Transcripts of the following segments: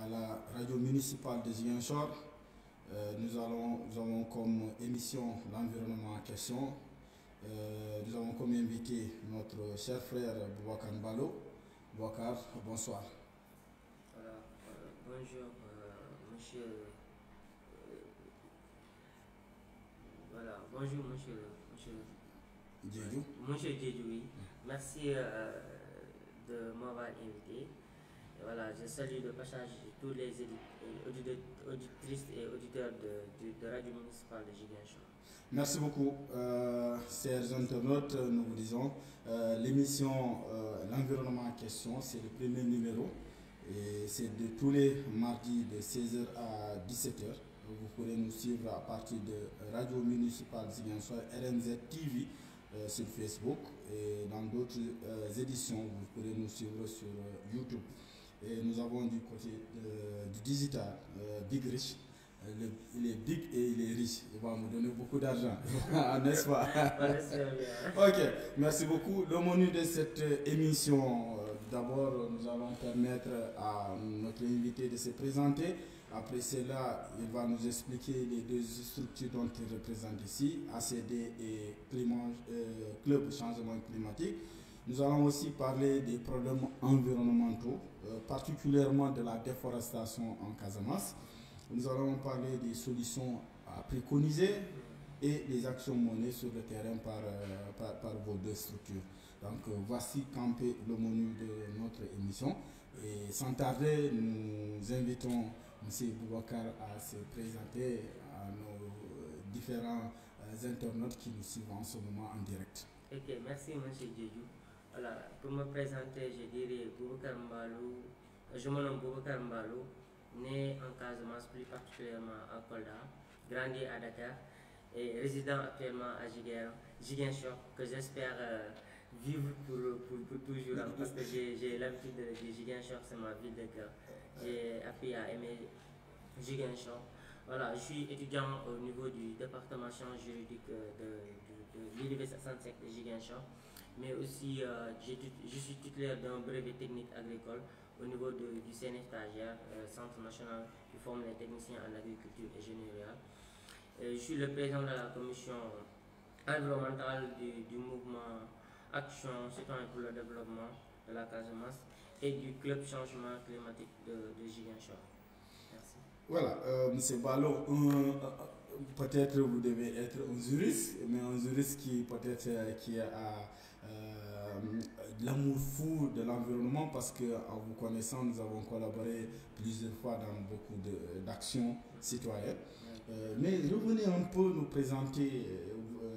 à la radio municipale de Ziguinchor. Nous avons comme émission l'environnement en question. Nous avons comme invité notre cher frère Boubacar Mbalo. Boubacar, bonsoir. Voilà, bonjour monsieur. Voilà, bonjour monsieur Djedjou. Monsieur Djedjou, oui. Merci de m'avoir invité. Et voilà, je salue de passage tous les auditrices et auditeurs de Radio Municipale de Ziguinchor. Merci beaucoup, chers internautes. Nous vous disons, l'émission L'environnement en question, c'est le premier numéro et c'est de tous les mardis de 16h à 17h. Vous pourrez nous suivre à partir de Radio Municipale Ziguinchor, RNZ TV sur Facebook et dans d'autres éditions, vous pourrez nous suivre sur YouTube. Et nous avons du côté du digital, Big Rich. Il est big et il est riche. Il va me donner beaucoup d'argent, n'est-ce pas? Ok, merci beaucoup. Le menu de cette émission, d'abord, nous allons permettre à notre invité de se présenter. Après cela, il va nous expliquer les deux structures dont il représente ici, ACD et Club Changement Climatique. Nous allons aussi parler des problèmes environnementaux, particulièrement de la déforestation en Casamance. Nous allons parler des solutions à préconiser et des actions menées sur le terrain par vos deux structures. Donc voici campé le menu de notre émission. Et sans tarder, nous invitons M. Boubacar à se présenter à nos différents internautes qui nous suivent en ce moment en direct. Ok, merci M. Djedjou. Voilà, pour me présenter, je dirais Boubacar Mbalo. Je me nomme Boubacar Mbalo, né en Casamance, plus particulièrement à Kolda, grandi à Dakar et résident actuellement à Ziguinchor, que j'espère vivre pour toujours, parce que j'ai l'habitude de Ziguinchor, c'est ma ville de cœur. J'ai appris à aimer Ziguinchor. Voilà, je suis étudiant au niveau du département sciences juridiques de l'Université Saint-Sec de Ziguinchor, mais aussi je suis titulaire d'un brevet technique agricole au niveau du CNF stagiaire, Centre national qui forme les techniciens en agriculture et génie rural. Je suis le président de la commission environnementale du mouvement Action Citoyen pour le développement de la Casamance et du club changement climatique de Ziguinchor. Merci. Voilà, M. Balo, peut-être vous devez être un juriste, mais un juriste qui peut-être qui a l'amour fou de l'environnement, parce qu'en vous connaissant, nous avons collaboré plusieurs fois dans beaucoup d'actions citoyennes. Mais revenez un peu nous présenter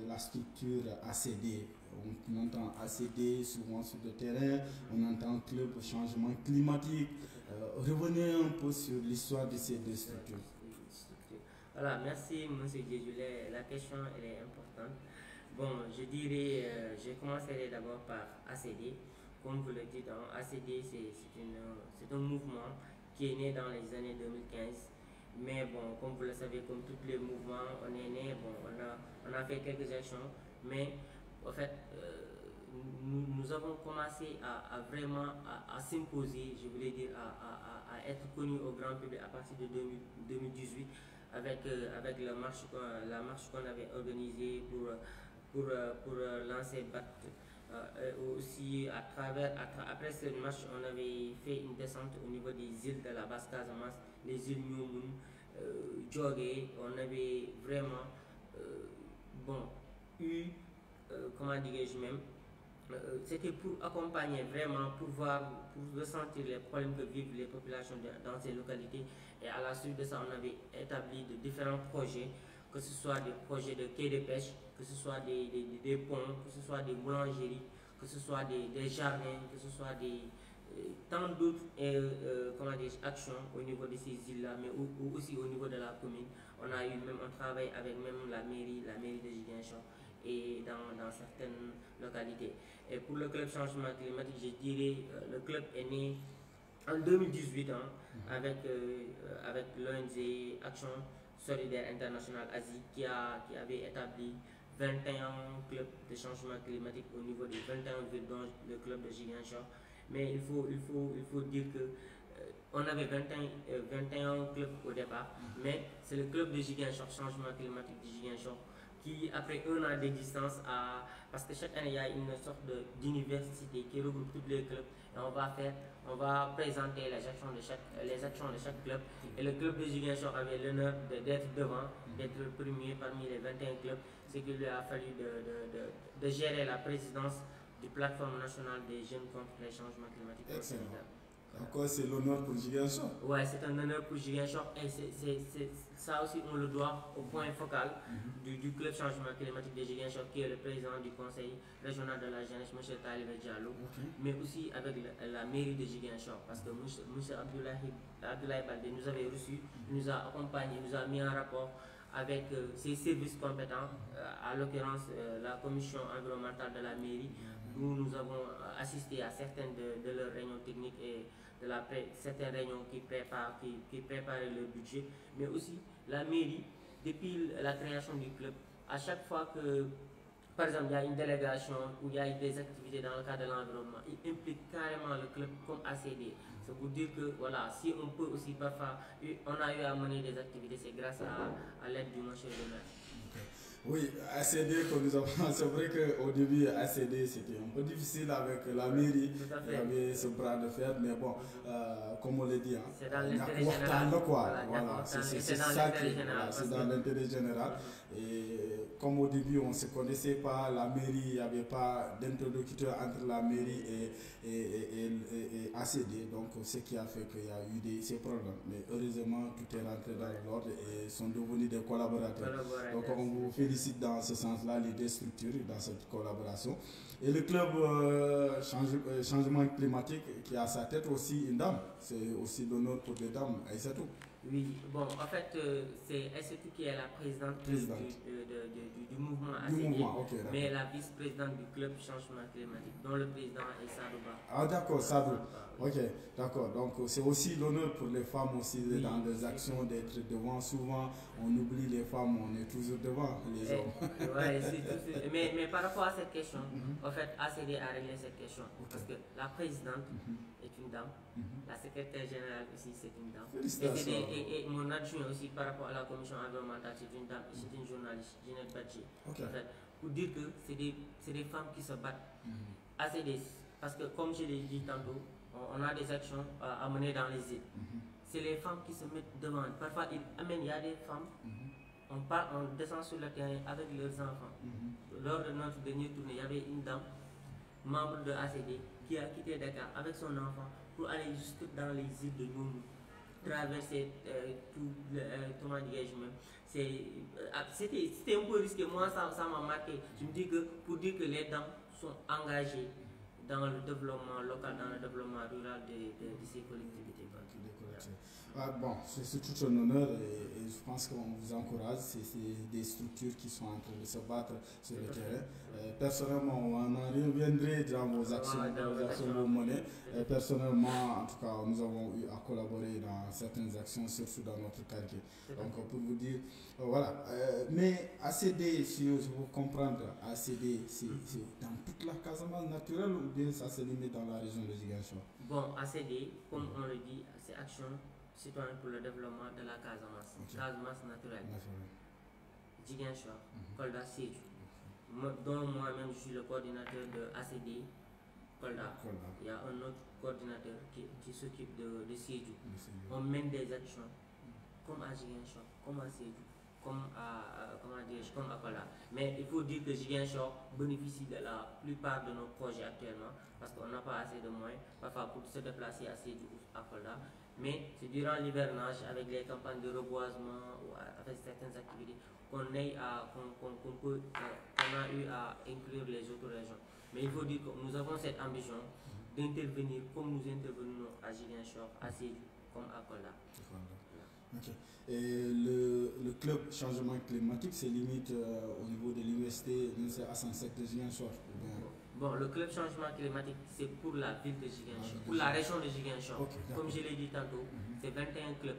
la structure ACD. On entend ACD souvent sur le terrain, on entend Club Changement Climatique. Revenez un peu sur l'histoire de ces deux structures. Voilà, merci M. Djedjou. La question elle est importante. Bon, je dirais, je commencerai d'abord par ACD. Comme vous le dites, ACD c'est un mouvement qui est né dans les années 2015. Mais bon, comme vous le savez, comme tous les mouvements, on est né, bon, on a fait quelques actions, mais en fait, nous avons commencé à vraiment s'imposer, je voulais dire, à être connus au grand public à partir de 2018 avec la marche qu'on avait organisée pour lancer BAT. Aussi, après cette marche, on avait fait une descente au niveau des îles de la basse Casamance, les îles Nyomoun, Djogé. On avait vraiment comment dirais-je même, c'était pour accompagner vraiment, pour ressentir les problèmes que vivent les populations dans ces localités. Et à la suite de ça, on avait établi de différents projets, que ce soit des projets de quai de pêche, que ce soit des ponts, que ce soit des boulangeries, que ce soit des jardins, que ce soit tant d'autres actions au niveau de ces îles-là, mais aussi au niveau de la commune. On a eu même un travail avec même la mairie de Ziguinchor et dans certaines localités. Et pour le club changement climatique, je dirais le club est né en 2018 avec l'ONG Action Solidaire International Asie qui avait établi 21 clubs de changement climatique au niveau des 21 villes dont le club de Ziguinchor. Mais il faut dire que on avait 21 clubs au départ, mais c'est le club de Ziguinchor, changement climatique de Ziguinchor, qui après un an d'existence parce que chaque année il y a une sorte d'université qui regroupe tous les clubs et on va présenter les actions de chaque club et le club de Ziguinchor avait l'honneur d'être devant, d'être le premier parmi les 21 clubs, ce qui lui a fallu de gérer la présidence du plateforme nationale des jeunes contre les changements climatiques au Sénégal. Encore, c'est l'honneur pour Ziguinchor. Ouais, c'est un honneur pour Ziguinchor et ça aussi on le doit au point focal du club changement climatique de Ziguinchor qui est le président du conseil régional de la jeunesse, M. Talibé Diallo, mais aussi avec la mairie de Ziguinchor parce que M. Abdoulaye Baldé nous avait reçus, nous a accompagnés, nous a mis en rapport avec ses services compétents, à l'occurrence la commission environnementale de la mairie, où nous avons assisté à certaines de leurs réunions techniques et certaines réunions qui préparaient le budget, mais aussi la mairie, depuis la création du club, à chaque fois que, par exemple, il y a une délégation ou il y a des activités dans le cadre de l'environnement, il implique carrément le club comme ACD. C'est pour dire que, voilà, si on peut aussi parfois, on a eu à mener des activités, c'est grâce à l'aide du monsieur le maire. Oui, ACD, c'est vrai qu'au début, ACD, c'était un peu difficile avec la mairie. Il y avait ce bras de fer, mais bon, comme on l'a dit, c'est dans l'intérêt général. Voilà, c'est ça qui c'est dans l'intérêt général. Et comme au début, on ne se connaissait pas, la mairie, il n'y avait pas d'interlocuteur entre la mairie et ACD. Donc, ce qui a fait qu'il y a eu ces problèmes. Mais heureusement, tout est rentré dans l'ordre et sont devenus des collaborateurs. Donc, on vous félicite dans ce sens-là, les deux structures dans cette collaboration. Et le club changement climatique qui a à sa tête aussi une dame. C'est aussi l'honneur pour les dames. Aïssatou. Oui, bon, en fait, c'est Aïssatou qui est la présidente. Du mouvement ACD, okay, mais la vice-présidente du club changement climatique, dont le président est Sadouba. Ah d'accord, Sadou. Ok, d'accord. Donc c'est aussi l'honneur pour les femmes aussi dans les actions d'être devant. Souvent, on oublie les femmes, on est toujours devant les hommes. Ouais, mais par rapport à cette question, en fait, ACD a réglé cette question. Parce que la présidente est une dame, la secrétaire générale aussi c'est une dame. Et mon adjoint aussi par rapport à la commission environnementale, c'est une dame, c'est une journaliste, Ginette Badji. En fait, pour dire que c'est des femmes qui se battent. ACD, parce que comme je l'ai dit tantôt, on a des actions à mener dans les îles. C'est les femmes qui se mettent devant. Parfois, il y a des femmes, on descend sur le terrain avec leurs enfants. Lors de notre dernière tournée, il y avait une dame, membre de ACD, qui a quitté Dakar avec son enfant pour aller jusque dans les îles de Noumou, traverser comment dirais-je même. C'était un peu risqué. Moi, ça m'a marqué. Je me dis que pour dire que les dames sont engagées dans le développement local, dans le développement rural de ces collectivités. Bon, c'est tout un honneur et je pense qu'on vous encourage. C'est des structures qui sont en train de se battre sur le terrain. Personnellement, on en reviendrait dans vos actions, vos monnaies. Personnellement, en tout cas, nous avons eu à collaborer dans certaines actions, surtout dans notre quartier. Donc, pour vous dire, voilà. Mais ACD, si je veux comprendre, ACD, c'est dans toute la Casamance naturelle ou bien ça se limite dans la région de Ziguinchor? Bon, ACD, comme on le dit, c'est Action citoyenne pour le développement de la Casamance. Casamance naturelle. Ziguinchor, Kolda, Sédhiou. Dont moi-même, je suis le coordinateur de ACD, Kolda. Il y a un autre coordinateur qui s'occupe de Sédhiou. On mène des actions comme à Ziguinchor, comme à Sédhiou, comme à Kolda. Mais il faut dire que Ziguinchor bénéficie de la plupart de nos projets actuellement parce qu'on n'a pas assez de moyens parfois pour se déplacer à Sédhiou ou à Kolda. Mais c'est durant l'hivernage, avec les campagnes de reboisement ou avec certaines activités, qu'on a eu à inclure les autres régions. Mais il faut dire que nous avons cette ambition d'intervenir comme nous intervenons à Ziguinchor, à Sédhiou, comme à Kolda. Okay. Et le club changement climatique se limite au niveau de l'université à Sansec de Ziguinchor? Bon, le club changement climatique, c'est pour la ville de Ziguinchor, pour la région de Ziguinchor. Comme je l'ai dit tantôt, c'est 21 clubs.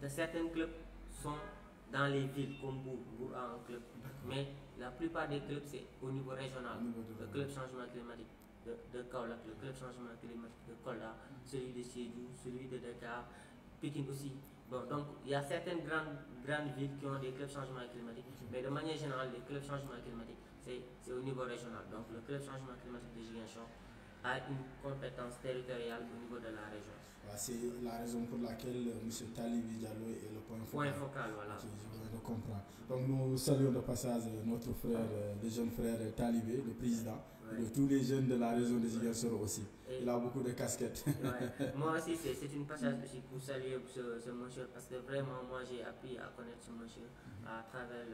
Certains clubs sont dans les villes, comme Bourg a un club. Mais la plupart des clubs, c'est au niveau régional, le club changement climatique. de Kaolack, le club changement climatique de Kolda, celui de Sédhiou, celui de Dakar, Pékin aussi. Bon, donc il y a certaines grandes villes qui ont des clubs changement climatique, mais de manière générale, les clubs changement climatique, c'est au niveau régional. Donc le club changement climatique de Ziguinchor a une compétence territoriale au niveau de la région. C'est la raison pour laquelle M. Talibi Diallo est le point focal. Voilà. Okay, je comprends. Donc nous saluons de passage notre frère, le jeune frère Talibé, le président de tous les jeunes de la région de Ziguinchor aussi. Il a beaucoup de casquettes. Moi aussi, c'est une passage aussi pour saluer ce monsieur, parce que vraiment, moi j'ai appris à connaître ce monsieur à travers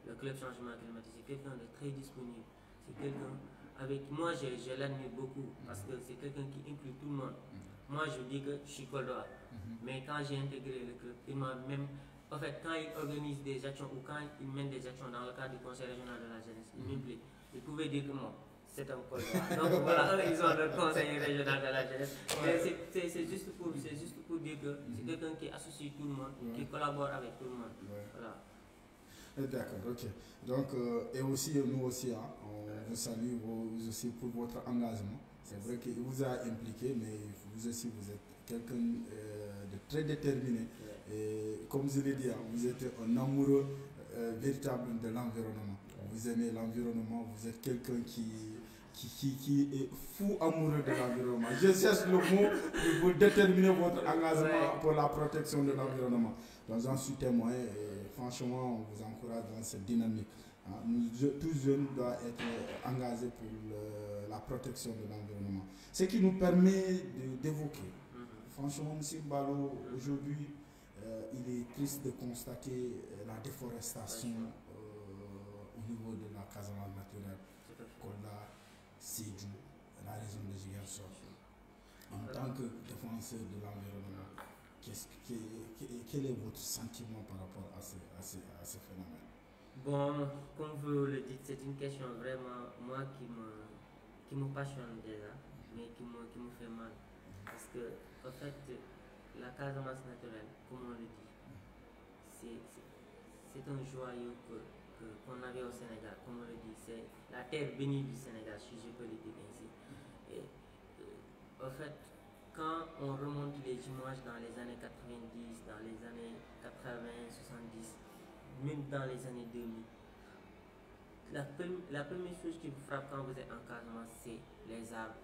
le club changement climatique. C'est quelqu'un de très disponible. C'est quelqu'un avec moi, je l'admire beaucoup, parce que c'est quelqu'un qui inclut tout le monde. Moi, je dis que je suis Goldoa, mais quand j'ai intégré le club, il m'a même, en fait, quand il organise des actions ou quand il mène des actions dans le cadre du conseil régional de la jeunesse, il m'implique. Il pouvait dire que moi, c'est un Goldoa. Donc voilà, eux, ils ont le conseil régional de la jeunesse. Mais c'est juste pour dire que c'est quelqu'un qui associe tout le monde, qui collabore avec tout le monde. Voilà. D'accord, ok. Donc, et aussi, nous aussi, hein, on vous salue vous aussi pour votre engagement. C'est vrai qu'il vous a impliqué, mais vous aussi, vous êtes quelqu'un de très déterminé. Et comme je l'ai dit, hein, vous êtes un amoureux véritable de l'environnement. Vous aimez l'environnement, vous êtes quelqu'un qui est fou amoureux de l'environnement. Je cherche le mot pour déterminer votre engagement pour la protection de l'environnement. Donc j'en suis témoin et franchement, on vous encourage dans cette dynamique. Hein. Tous jeunes doivent être engagés pour la protection de l'environnement. Ce qui nous permet d'évoquer. Franchement, M. Balo, aujourd'hui, il est triste de constater la déforestation au niveau de la Casamance naturelle, Kolda, Sédhiou, la région de Ziguinchor. En tant que défenseur de l'environnement, quel est votre sentiment par rapport à ce phénomène? Bon, comme vous le dites, c'est une question vraiment, moi, qui me passionne déjà, mais qui me fait mal. Parce que, en fait, la Casamance naturelle, comme on le dit, c'est un joyau qu'on avait au Sénégal, comme on le dit, c'est la terre bénie du Sénégal, si je peux le dire ainsi. Et en fait, quand on remonte les images dans les années 90, dans les années 80, 70, même dans les années 2000, la première chose qui vous frappe quand vous êtes en Casamance, c'est les arbres,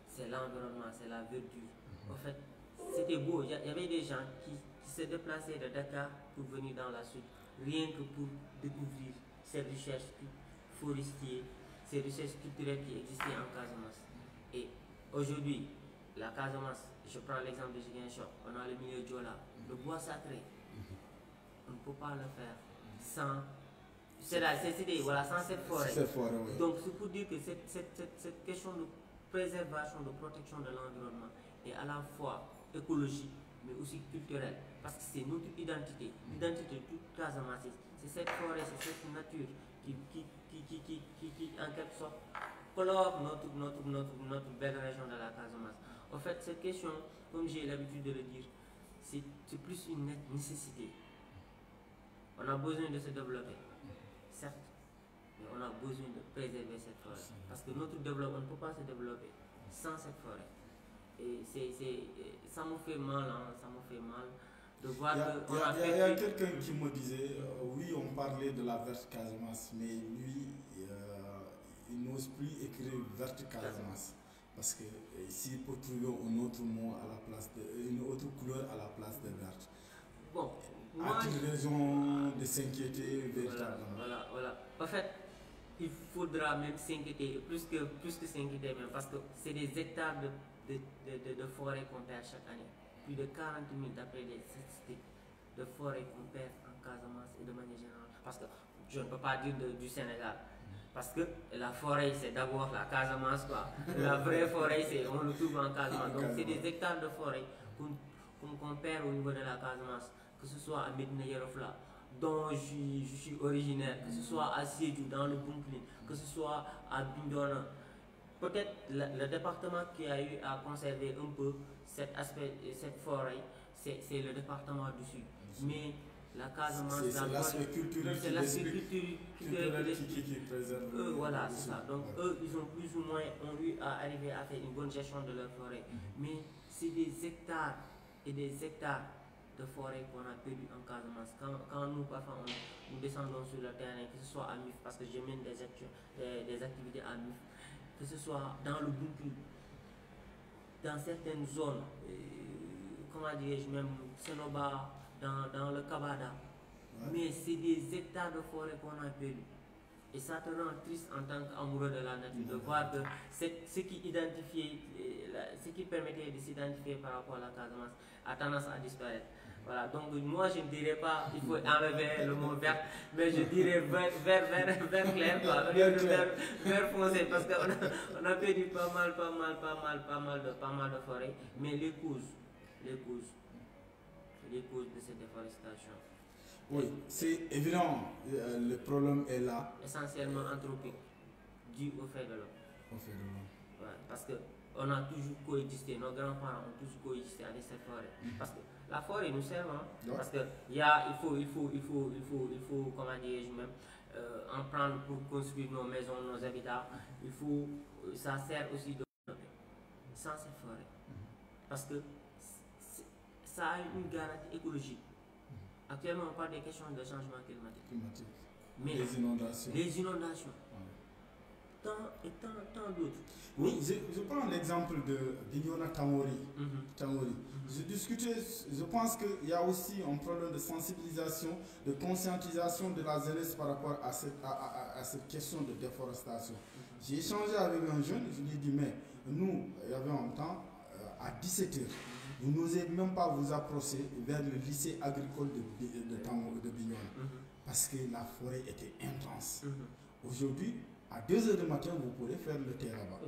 c'est l'environnement, c'est la verdure. En fait, c'était beau. Il y avait des gens qui se déplaçaient de Dakar pour venir dans la sud, rien que pour découvrir ces richesses forestières, ces richesses culturelles qui existaient en Casamance. Et aujourd'hui, la Casamance, je prends l'exemple de Ziguinchor, on a le milieu Djola, le bois sacré. On ne peut pas le faire sans, sans cette forêt. Oui. Donc c'est pour dire que cette question de préservation, de protection de l'environnement est à la fois écologique, mais aussi culturelle, parce que c'est notre identité. L'identité de toute Casamance, c'est cette forêt, c'est cette nature qui en quelque sorte colore notre belle région de la Casamance. En fait, cette question, comme j'ai l'habitude de le dire, c'est plus une nécessité. On a besoin de se développer, certes, mais on a besoin de préserver cette forêt. Parce que notre développement, on ne peut pas se développer sans cette forêt. Et ça me fait mal, hein, ça me fait mal de voir que... Il y a quelqu'un qui me disait, oui, on parlait de la verte Casamance, mais lui, il n'ose plus écrire verte Casamance. Parce que s'il peut trouver un autre mot à la place une autre couleur à la place de verte. Bon, a-t-il raison de s'inquiéter véritablement? Voilà. En fait, il faudra même s'inquiéter, plus que s'inquiéter même, parce que c'est des hectares de forêt qu'on perd chaque année. Plus de 40 000 d'après les statistiques de forêt qu'on perd en Casamance et de manière générale. Parce que je ne peux pas dire du Sénégal. Parce que la forêt, c'est d'abord la Casamance, quoi. La vraie forêt, on le trouve en Casamance. Donc c'est des hectares de forêt qu'on perd au niveau de la Casamance. Que ce soit à Médina Yerofla, dont je suis originaire, que ce soit à Sédhiou, dans le Bounkiling, que ce soit à Bindona. Peut-être le département qui a eu à conserver un peu cet aspect, cette forêt, c'est le département du Sud. Mais La Casamance, c'est l'aspect culturel qui préserve. Voilà, c'est ça. Donc, eux, ils ont plus ou moins eu à arriver à faire une bonne gestion de leur forêt. Mais c'est des hectares et des hectares de forêt qu'on a perdu en Casamance. Quand nous, parfois, nous descendons sur le terrain, que ce soit à MIF, parce que je mène des activités à MIF, que ce soit dans le Buntu, dans certaines zones, comment dirais-je même, Sénoba, dans le Kabada. Mais c'est des hectares de forêt qu'on a perdu. Et ça te rend triste en tant qu'amoureux de la nature de voir que ce qui permettait de s'identifier par rapport à la Casamance a tendance à disparaître. Voilà, donc moi je ne dirais pas il faut enlever le mot vert, mais je dirais vert clair, quoi, vert foncé, parce qu'on a perdu pas mal de forêts, mais les causes de cette déforestation. Oui, c'est évident, le problème est là. Essentiellement anthropique, dû au fait de l'homme. Ouais, parce qu'on a toujours coexisté, nos grands-parents ont toujours coexisté avec cette forêt. Parce que la forêt nous sert, hein, parce que il faut comment dirais-je même, en prendre pour construire nos maisons, nos habitats. Ça sert aussi de sans cette forêt. Parce que ça a une garantie écologique. Actuellement, on parle des questions de changement climatique. Mais les inondations. Tant d'autres. Oui, je prends l'exemple de Bignona Tamori. Je pense qu'il y a aussi un problème de sensibilisation, de conscientisation de la jeunesse par rapport à cette question de déforestation. J'ai échangé avec un jeune, je lui ai dit, mais nous, il y avait un temps, à 17h, vous n'osez même pas vous approcher vers le lycée agricole de Bignona, parce que la forêt était intense. Aujourd'hui, à 2h du matin, vous pourrez faire le thé là-bas.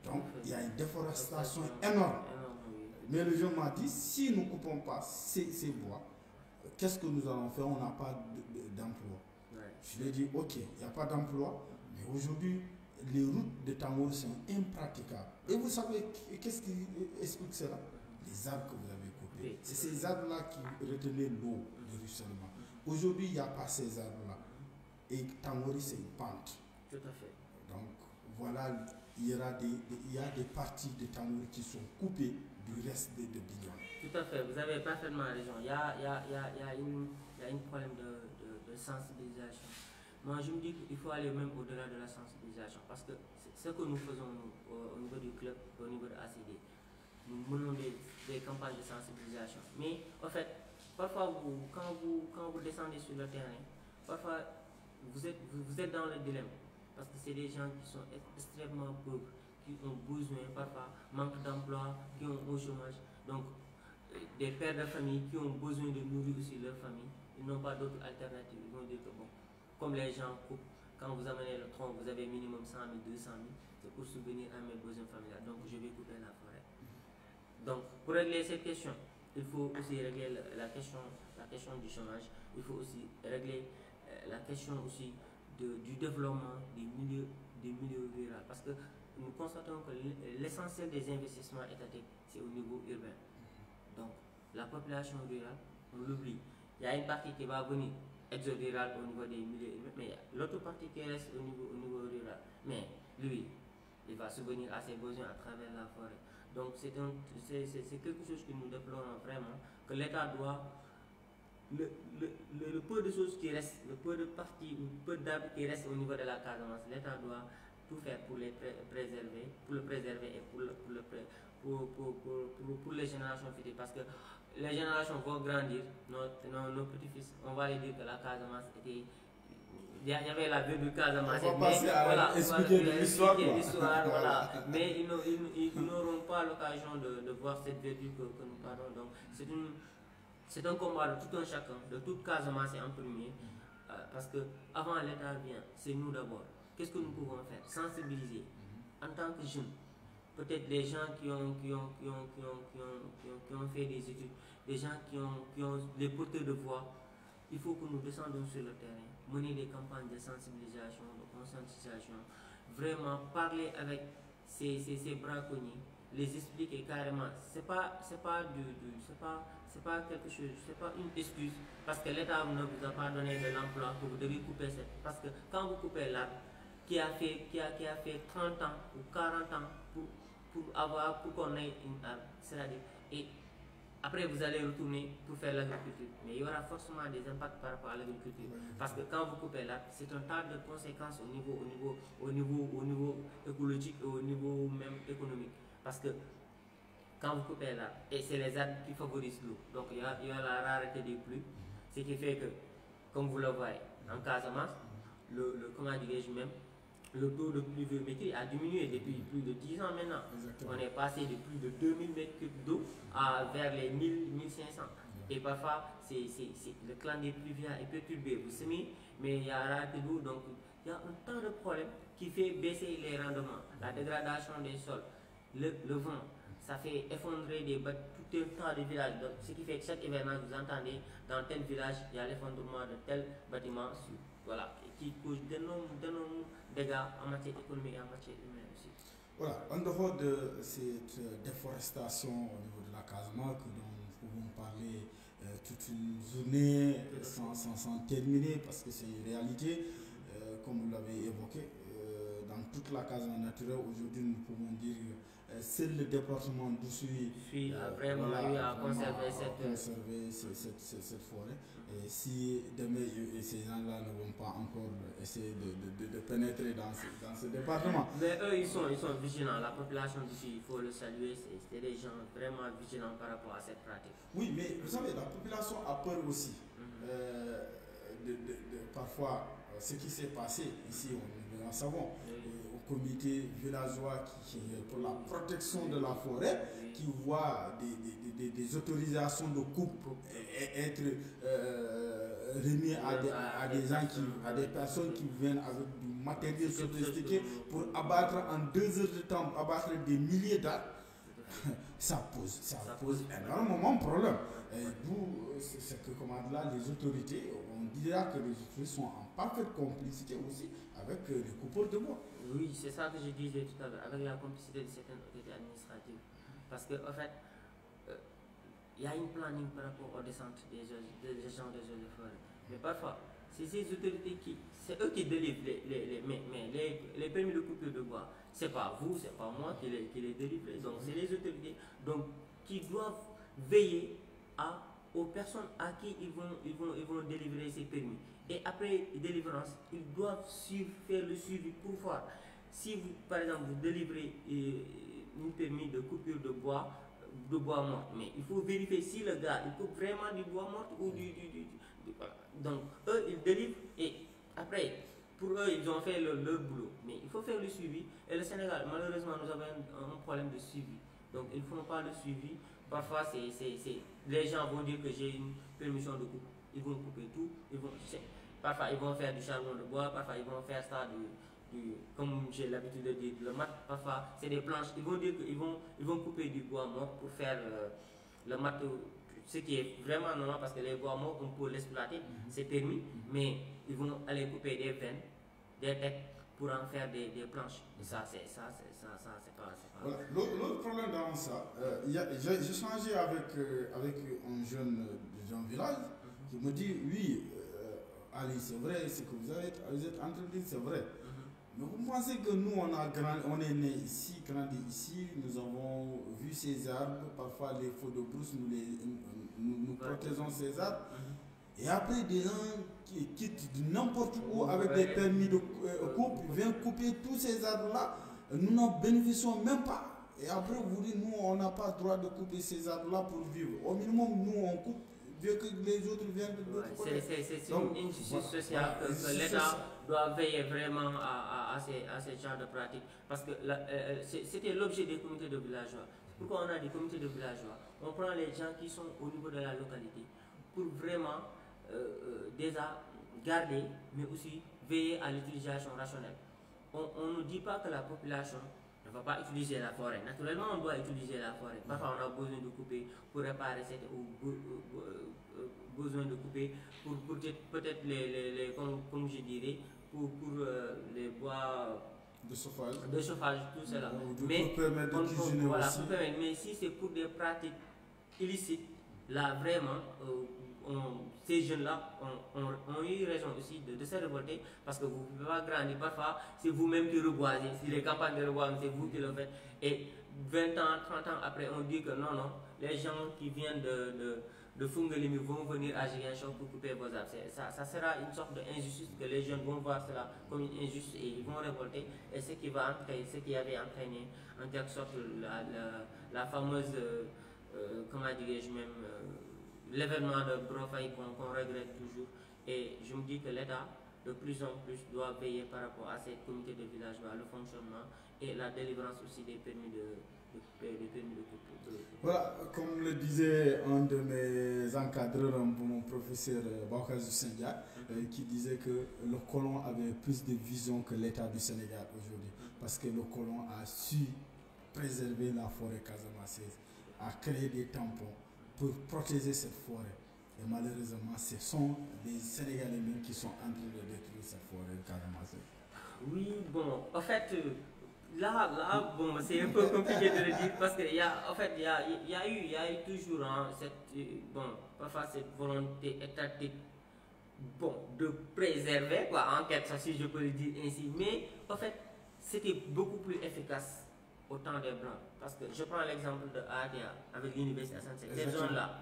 Donc, il y a une déforestation énorme. Mais le jeune m'a dit, si nous ne coupons pas ces bois, qu'est-ce que nous allons faire? On n'a pas d'emploi. Je lui ai dit, ok, il n'y a pas d'emploi, mais aujourd'hui, les routes de Tamor sont impraticables. Et vous savez, qu'est-ce qui explique cela? Les arbres que vous avez coupés. C'est ces arbres-là qui retenaient l'eau de ruissellement. Aujourd'hui, il n'y a pas ces arbres-là. Et Tamori, c'est une pente. Tout à fait. Donc, voilà, il y a des parties de Tamori qui sont coupées du reste de Bignona. Tout à fait, vous avez parfaitement raison. Il y a un problème de sensibilisation. Moi, je me dis qu'il faut aller même au-delà de la sensibilisation, parce que ce que nous faisons au niveau du club, au niveau de ACD, nous menons des campagnes de sensibilisation. Mais en fait, parfois, quand vous descendez sur le terrain, parfois, vous êtes dans le dilemme, parce que c'est des gens qui sont extrêmement pauvres, qui ont besoin, parfois, manque d'emploi, qui ont au chômage. Donc, des pères de famille qui ont besoin de nourrir aussi leur famille, ils n'ont pas d'autre alternative. Ils vont dire que bon, comme les gens coupent, quand vous amenez le tronc, vous avez minimum 100 000, 200 000, c'est pour subvenir à mes besoins familiaux. Donc, je vais couper la forêt. Donc, pour régler cette question, il faut aussi régler la question du chômage. Il faut aussi régler la question aussi du développement des milieux ruraux. Parce que nous constatons que l'essentiel des investissements étatiques, c'est au niveau urbain. Donc, la population rurale, on l'oublie. Il y a une partie qui va venir exo-rurale au niveau des milieux urbains, mais l'autre partie qui reste au niveau rural. Mais lui, il va subvenir à ses besoins à travers la forêt. Donc, c'est quelque chose que nous déplorons vraiment, que l'État doit, le peu de choses qui restent, le peu de parties, le peu d'arbres qui restent au niveau de la Casamance, l'État doit tout faire pour le préserver et pour les générations futures, parce que les générations vont grandir, nos petits-fils, on va les dire que la Casamance était... Il y avait la vue du Casamance, expliquer l'histoire, voilà. Mais ils n'auront pas l'occasion de voir cette vertu que nous parlons. Donc, c'est un combat de tout un chacun, de toute Casamance en premier, parce que avant l'État vient, c'est nous d'abord. Qu'est-ce que nous pouvons faire? Sensibiliser. En tant que jeunes, peut-être les gens qui ont fait des études, des gens qui ont les porteurs de voix, il faut que nous descendions sur le terrain, mener des campagnes de sensibilisation, de conscientisation, vraiment parler avec ces braconniers, les expliquer carrément. C'est pas quelque chose, c'est pas une excuse parce que l'État ne vous a pas donné de l'emploi que vous devez couper cette. Parce que quand vous coupez l'arbre qui a fait 30 ans ou 40 ans pour qu'on ait une arbre, c'est-à-dire, et après vous allez retourner pour faire l'agriculture, mais il y aura forcément des impacts par rapport à l'agriculture parce que quand vous coupez l'arbre, c'est un tas de conséquences au niveau écologique et au niveau même économique parce que quand vous coupez l'arbre, et c'est les arbres qui favorisent l'eau, donc il y a la rareté des pluies, ce qui fait que, comme vous le voyez, en Casamance, comment dirais-je même, le taux de pluviométrie a diminué depuis plus de 10 ans maintenant. Exactement. On est passé de plus de 2000 m3 d'eau vers les 1000-1500. Et parfois, le clan des pluviales est perturbé. Vous semez, mais il y a rareté d'eau, donc il y a un tas de problèmes qui fait baisser les rendements, la dégradation des sols, le vent. Ça fait effondrer tout un tas de villages. Donc, ce qui fait que chaque événement, vous entendez, dans tel village, il y a l'effondrement de tel bâtiment, voilà, qui cause d'énormes dégâts en matière économique et en matière humaine aussi. Voilà, en dehors de cette déforestation au niveau de la Casamance, que nous pouvons parler toute une journée sans terminer, parce que c'est une réalité, comme vous l'avez évoqué, dans toute la Casamance naturelle, aujourd'hui nous pouvons dire seul le département d'Oussouye a vraiment eu à conserver cette forêt. Et si demain ces gens-là ne vont pas encore essayer de pénétrer dans ce département. Mais eux, ils sont vigilants. La population d'ici, il faut le saluer, c'est des gens vraiment vigilants par rapport à cette pratique. Oui, mais vous savez, la population a peur aussi. Parfois, ce qui s'est passé ici, nous en savons. Au comité villageois qui pour la protection de la forêt, qui voit des autorisations de coupe être remis à des gens à des personnes qui viennent avec du matériel sophistiqué pour abattre en 2 heures de temps, abattre des milliers d'arbres. Ça pose énormément de problèmes. D'où c'est que là, les autorités, on dira que les autorités sont en parfaite complicité aussi avec les coupeurs de bois. Oui, c'est ça que je disais tout à l'heure, avec la complicité de certaines autorités administratives. Parce qu'en fait, il y a une planning par rapport aux descentes des gens des eaux de forêt. Mais parfois, c'est ces autorités c'est eux qui délivrent les permis de coupure de bois. C'est pas vous, c'est pas moi qui les délivre. Donc, c'est les autorités qui doivent veiller aux personnes à qui ils vont délivrer ces permis. Et après délivrance, ils doivent faire le suivi pour voir. Si vous, par exemple, vous délivrez un permis de coupure de bois mort, mais il faut vérifier si le gars il coupe vraiment du bois mort ou donc eux ils délivrent et après pour eux ils ont fait leur boulot, mais il faut faire le suivi. Et le Sénégal, malheureusement, nous avons un problème de suivi, donc ils ne font pas le suivi. Parfois les gens vont dire que j'ai une permission de coupe, ils vont couper tout, parfois ils vont faire du charbon de bois, parfois ils vont faire ça comme j'ai l'habitude de dire, le mat, parfois c'est des planches. Ils vont dire qu'ils vont couper du bois mort pour faire le mat, ce qui est vraiment normal parce que les bois morts, on peut l'exploiter, c'est permis, mais ils vont aller couper des veines, des têtes pour en faire des planches. Et ça, c'est pas. Voilà. L'autre problème dans ça, j'ai changé avec un jeune de village qui me dit oui, Ali, c'est vrai, ce que vous êtes en train de dire, c'est vrai. Mais vous pensez que nous, on est né ici, grandi ici, nous avons vu ces arbres, parfois les feux de brousse, nous protégeons ces arbres. Et après, des gens qui quittent n'importe où avec des permis de coupe, viennent couper tous ces arbres-là, nous n'en bénéficions même pas. Et après, vous dites, nous, on n'a pas le droit de couper ces arbres-là pour vivre. Au minimum, nous, on coupe, vu que les autres viennent de l'autre côté. C'est une injustice sociale que l'État doit veiller vraiment à ces genres de pratiques. Parce que c'était l'objet des comités de villageois. Pourquoi on a des comités de villageois? On prend les gens qui sont au niveau de la localité pour vraiment déjà garder, mais aussi veiller à l'utilisation rationnelle. On ne dit pas que la population ne va pas utiliser la forêt. Naturellement, on doit utiliser la forêt. Parfois, on a besoin de couper pour réparer besoin de couper pour peut-être comme je dirais, pour les bois de chauffage, tout cela. Mais pour permettre de cuisiner voilà, aussi. mais si c'est pour des pratiques illicites, là vraiment, ces jeunes-là ont eu raison aussi de se révolter parce que vous ne pouvez pas grandir. Parfois, c'est vous-même qui reboisez. Si les campagnes de reboisement, c'est vous qui le faites. Et 20 ans, 30 ans après, on dit que non, les gens qui viennent de Fungalimi vont venir à Ziguinchor pour couper vos arbres. Ça sera une sorte d'injustice que les jeunes vont voir cela comme une injustice et ils vont révolter. Et ce qui avait entraîné en quelque sorte la fameuse, comment dirais-je même, l'événement de Brofaï qu'on regrette toujours. Et je me dis que l'État, de plus en plus, doit veiller par rapport à ces comités de village, le fonctionnement et la délivrance aussi des permis de voilà, comme le disait un de mes encadreurs, mon professeur Bakazu Sendia, qui disait que le colon avait plus de vision que l'État du Sénégal aujourd'hui. Parce que le colon a su préserver la forêt casamassaise, a créé des tampons pour protéger cette forêt. Et malheureusement, ce sont les Sénégalais même qui sont en train de détruire cette forêt casamassaise. Oui, bon, en fait, là, bon, c'est un peu compliqué de le dire parce qu'il y a eu toujours parfois cette volonté étatique, de préserver, en quelque sorte, si je peux le dire ainsi. Mais, en fait, c'était beaucoup plus efficace au temps des Blancs. Parce que je prends l'exemple de Adia avec l'université à Saint-Cyr. Cette zone-là,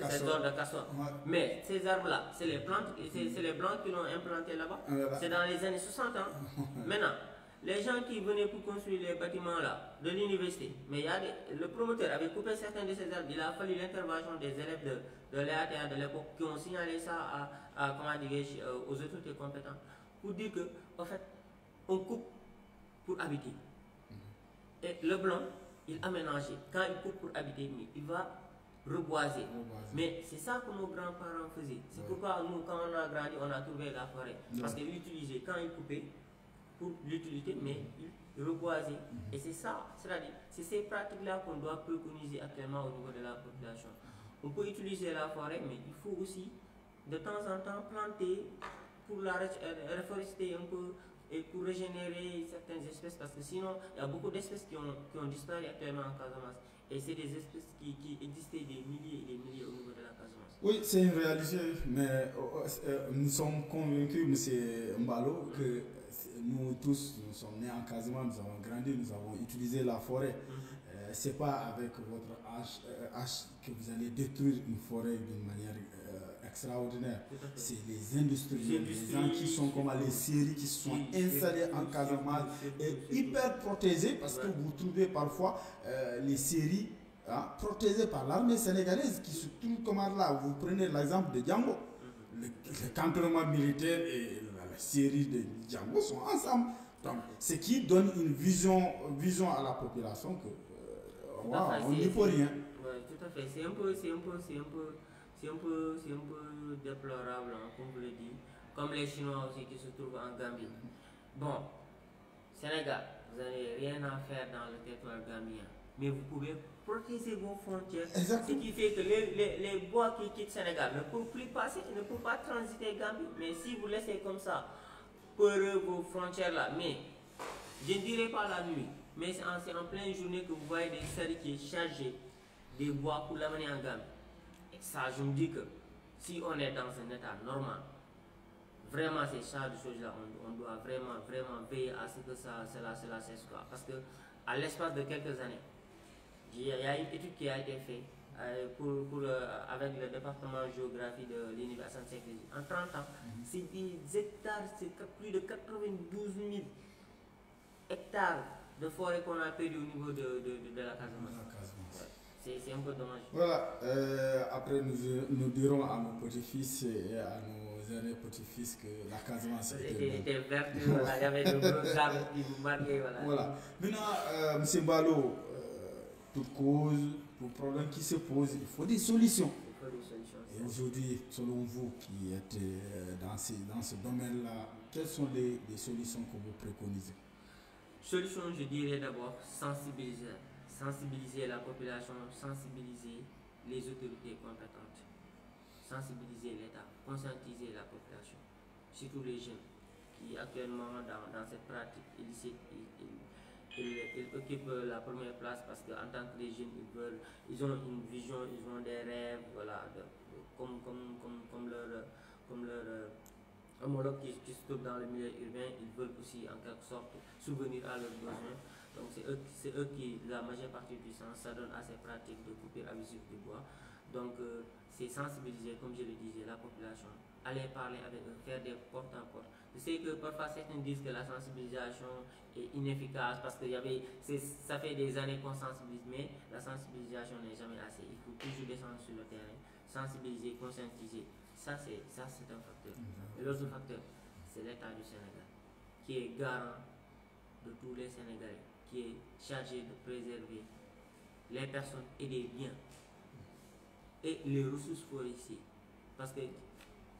cette zone de Casson. Ouais. Mais ces arbres-là, c'est les Blancs qui l'ont implanté là-bas. C'est dans les années 60. Maintenant, les gens qui venaient pour construire les bâtiments là, de l'université, mais le promoteur avait coupé certains de ces arbres. Il a fallu l'intervention des élèves de l'EATA de l'époque qui ont signalé ça aux autorités compétentes pour dire que, en fait, on coupe pour habiter. Et le blanc, il aménage. Quand il coupe pour habiter, il va reboiser. Mais c'est ça que nos grands-parents faisaient. C'est pourquoi nous, quand on a grandi, on a trouvé la forêt. Parce qu'ils l'utilisaient quand ils coupaient pour l'utilité, mais ils reboisaient. Et c'est ça, c'est-à-dire, c'est ces pratiques-là qu'on doit préconiser actuellement au niveau de la population. On peut utiliser la forêt, mais il faut aussi, de temps en temps, planter pour la reforester un peu et pour régénérer certaines espèces, parce que sinon, il y a beaucoup d'espèces qui ont disparu actuellement en Casamance. Et c'est des espèces qui existaient des milliers et des milliers au niveau de la Casamance. Oui, c'est une réalité, mais nous sommes convaincus, M. Mbalo, que nous tous, nous sommes nés en Casamance, nous avons grandi, nous avons utilisé la forêt. C'est pas avec votre hache que vous allez détruire une forêt d'une manière extraordinaire. C'est les industriels, les gens qui sont comme les séries qui se sont installés en Casamance et hyper protégés parce que vous trouvez parfois les séries protégées par l'armée sénégalaise qui se trouvent comme là. Vous prenez l'exemple de Django. Le cantonnement militaire et la série de Django sont ensemble. Donc, ce qui donne une vision à la population que on n'y peut rien. Oui, tout à fait. C'est un peu déplorable, comme vous le dites. Comme les Chinois aussi qui se trouvent en Gambie. Bon, Sénégal, vous n'avez rien à faire dans le territoire gambien. Mais vous pouvez protéger vos frontières. Exactement. Ce qui fait que les bois qui quittent Sénégal ne peuvent plus passer, ne peuvent pas transiter Gambie. Mais si vous laissez comme ça, peureux vos frontières là, mais je ne dirais pas la nuit, mais c'est en pleine journée que vous voyez des séries qui est chargées des bois pour l'amener en Gambie. Et ça, je me dis que si on est dans un état normal, vraiment ces genres de choses-là, on doit vraiment veiller à ce que cela cesse. Parce que à l'espace de quelques années, il y a une étude qui a été faite avec le département de géographie de l'université. En 30 ans, c'est des hectares, c'est plus de 92 000 hectares de forêt qu'on a perdu au niveau de la Casamance. C'est un peu dommage. Voilà, après nous dirons à nos petits-fils et à nos aînés petits-fils que la Casamance était verte, il y avait de gros arbres qui vous marquaient. Voilà. Maintenant, M. Mbalo, toute cause, pour problème qui se pose, il faut des solutions. Et aujourd'hui, selon vous qui êtes dans ce domaine-là, quelles sont les solutions que vous préconisez? Solution, je dirais d'abord sensibiliser la population, sensibiliser les autorités compétentes, sensibiliser l'État, conscientiser la population, surtout les jeunes qui actuellement dans cette pratique illicite, ils occupent la première place parce qu'en tant que les jeunes, ils ont une vision, ils ont des rêves, voilà, comme leur homologues qui se trouvent dans le milieu urbain, ils veulent aussi en quelque sorte subvenir à leurs besoins. Donc c'est eux qui, la majeure partie du temps, s'adonnent à ces pratiques de coupure abusive du bois. Donc c'est sensibiliser, comme je le disais, la population, aller parler avec eux, faire des porte à porte. Je sais que parfois certains disent que la sensibilisation est inefficace parce que ça fait des années qu'on sensibilise, mais la sensibilisation n'est jamais assez. Il faut toujours descendre sur le terrain, sensibiliser, conscientiser. Ça c'est un facteur. Et l'autre facteur, c'est l'État du Sénégal, qui est garant de tous les Sénégalais, qui est chargé de préserver les personnes et les biens et les ressources forestières. Parce que,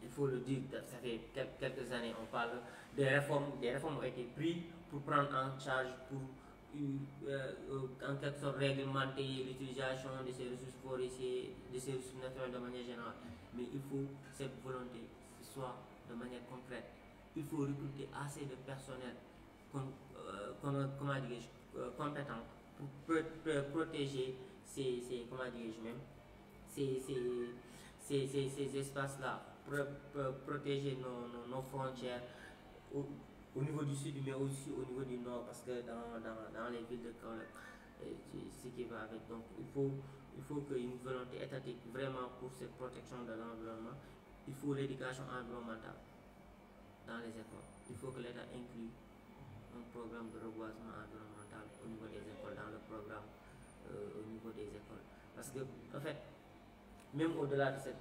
il faut le dire, ça fait quelques années, on parle des réformes ont été prises pour prendre en charge, pour en quelque sorte réglementer l'utilisation de ces ressources forestières, de ces ressources naturelles de manière générale. Mais il faut que cette volonté soit de manière concrète. Il faut recruter assez de personnel compétent pour protéger ces espaces-là, protéger nos frontières au niveau du sud, mais aussi au niveau du nord, parce que dans les villes de Kaolack, ce qui va avec. Donc il faut qu'une volonté étatique vraiment pour cette protection de l'environnement. Il faut l'éducation environnementale dans les écoles. Il faut que l'État inclue un programme de reboisement environnemental au niveau des écoles, dans le programme au niveau des écoles. Parce que, en fait, même au-delà de cette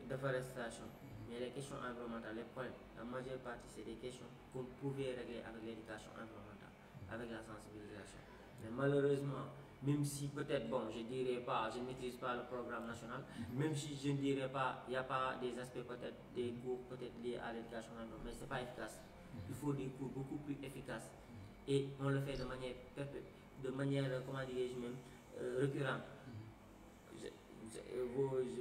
déforestation, mais les questions environnementales, les problèmes, la majeure partie, c'est des questions qu'on pouvait régler avec l'éducation environnementale, avec la sensibilisation. Mais malheureusement, même si peut-être, bon, je dirais pas, je ne maîtrise pas le programme national, même si je ne dirais pas, il n'y a pas des aspects peut-être, des cours peut-être liés à l'éducation environnementale, mais ce n'est pas efficace. Il faut des cours beaucoup plus efficaces. Et on le fait de manière comment dirais-je même, récurrente.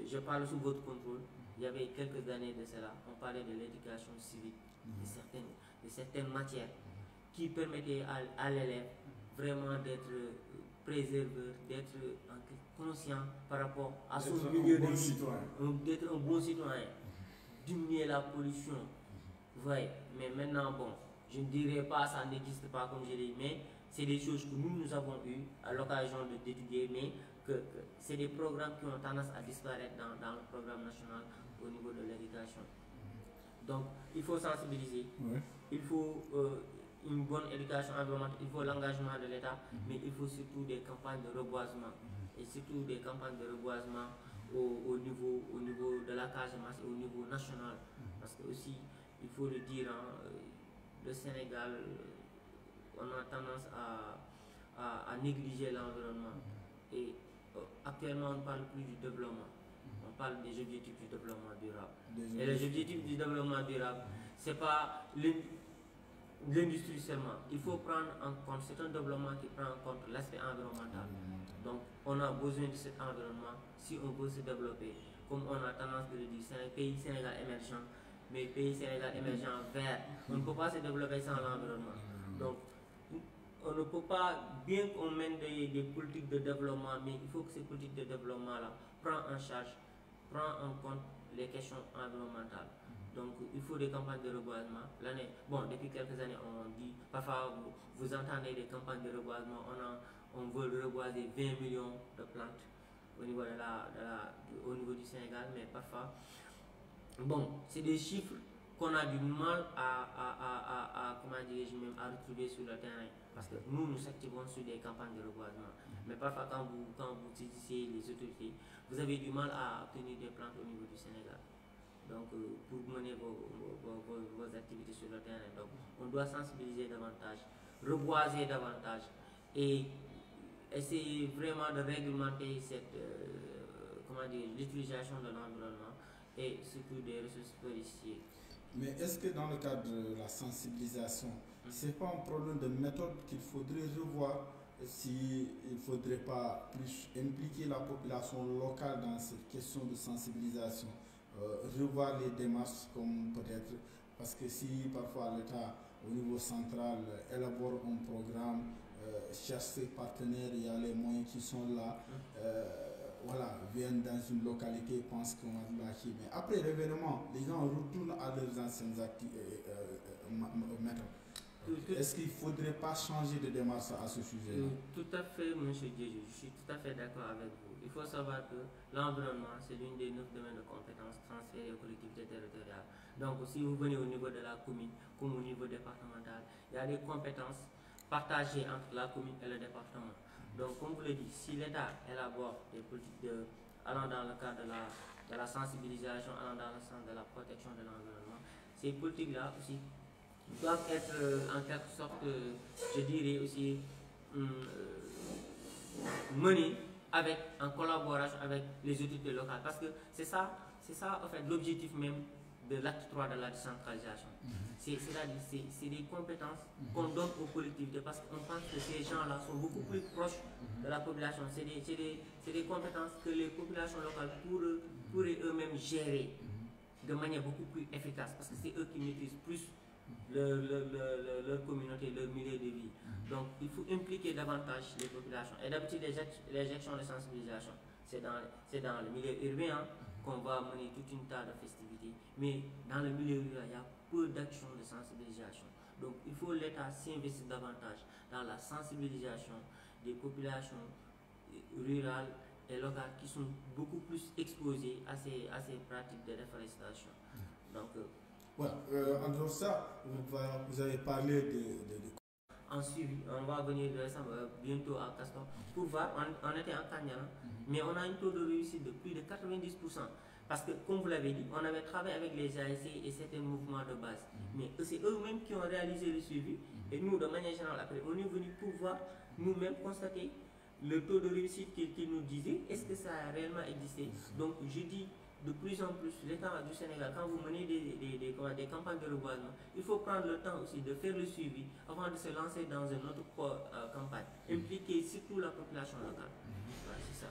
Je parle sous votre contrôle. Il y avait quelques années de cela, on parlait de l'éducation civique, de certaines matières qui permettaient à l'élève vraiment d'être préservé, d'être conscient par rapport à son milieu de vie, d'être un bon citoyen, diminuer la pollution. Vous voyez, mais maintenant, bon, je ne dirais pas ça n'existe pas comme je l'ai dit, mais c'est des choses que nous avons eues à l'occasion d'étudier, mais que c'est des programmes qui ont tendance à disparaître dans le programme national au niveau de l'éducation. Donc, il faut sensibiliser, il faut une bonne éducation environnementale, il faut l'engagement de l'État, mais il faut surtout des campagnes de reboisement, et surtout des campagnes de reboisement au niveau de la Casamance et au niveau national, parce que aussi, il faut le dire, le Sénégal, on a tendance à négliger l'environnement. Et actuellement, on ne parle plus du développement. On parle des objectifs du développement durable. Et les objectifs du développement durable, ce n'est pas l'industrie seulement. Il faut prendre en compte, c'est un développement qui prend en compte l'aspect environnemental. Donc, on a besoin de cet environnement si on veut se développer. Comme on a tendance à le dire, c'est un pays Sénégal émergent, mais pays Sénégal émergent vert. On ne peut pas se développer sans l'environnement. Donc, on ne peut pas, bien qu'on mène des politiques de développement, mais il faut que ces politiques de développement-là prennent en compte les questions environnementales. Donc, il faut des campagnes de reboisement. Depuis quelques années, on dit, parfois vous entendez des campagnes de reboisement, on veut reboiser 20 millions de plantes au niveau, au niveau du Sénégal, mais parfois, bon, c'est des chiffres qu'on a du mal à retrouver sur le terrain. Parce que nous activons sur des campagnes de reboisement. Mais parfois, quand vous saisissez les autorités, vous avez du mal à obtenir des plantes au niveau du Sénégal. Donc, pour mener vos activités sur le terrain. Donc, on doit sensibiliser davantage, reboiser davantage et essayer vraiment de réglementer l'utilisation de l'environnement et surtout des ressources forestières. Mais est-ce que dans le cadre de la sensibilisation, ce n'est pas un problème de méthode qu'il faudrait revoir, s'il ne faudrait pas plus impliquer la population locale dans cette question de sensibilisation, revoir les démarches comme peut-être Parce que si parfois l'État, au niveau central, élabore un programme, cherche ses partenaires, il y a les moyens qui sont là, voilà, viennent dans une localité, pensent qu'on va lâcher. Mais après l'événement, les gens retournent à leurs anciennes méthodes. Est-ce qu'il ne faudrait pas changer de démarche à ce sujet-là? Tout à fait, M. Diédhiou, je suis tout à fait d'accord avec vous. Il faut savoir que l'environnement, c'est l'une des 9 domaines de compétences transférées aux collectivités territoriales. Donc, si vous venez au niveau de la commune, comme au niveau départemental, il y a des compétences partagées entre la commune et le département. Donc, comme vous le dites, si l'État élabore des politiques allant dans le cadre de la sensibilisation, allant dans le sens de la protection de l'environnement, ces politiques-là aussi doivent être en quelque sorte, je dirais aussi, menées en collaboration avec les autorités locales. Parce que c'est ça en fait l'objectif même de l'acte 3 de la décentralisation. C'est des compétences qu'on donne aux collectivités parce qu'on pense que ces gens-là sont beaucoup plus proches de la population. C'est des compétences que les populations locales pourraient eux-mêmes gérer de manière beaucoup plus efficace parce que c'est eux qui maîtrisent plus leur communauté, leur milieu de vie. Donc il faut impliquer davantage les populations. Et d'habitude, les actions de sensibilisation, c'est dans le milieu urbain qu'on va mener toute une tas de festivités. Mais dans le milieu rural, il y a peu d'actions de sensibilisation. Donc il faut l'État s'investir davantage dans la sensibilisation des populations rurales et locales qui sont beaucoup plus exposées à ces pratiques de déforestation. Donc, voilà. En dehors de ça, vous avez parlé de... Ensuite, on va venir bientôt à Castor pour voir, on était en Kanyana, mais on a un taux de réussite de plus de 90%. Parce que, comme vous l'avez dit, on avait travaillé avec les ASC et c'était un mouvement de base. Mais c'est eux-mêmes qui ont réalisé le suivi. Et nous, de manière générale, après, on est venu pour voir nous-mêmes constater le taux de réussite qu'ils nous disaient. Est-ce que ça a réellement existé? Donc, je dis de plus en plus, l'État du Sénégal, quand vous menez des campagnes de reboisement, il faut prendre le temps aussi de faire le suivi avant de se lancer dans une autre campagne. Impliquer surtout la population locale. Voilà, c'est ça.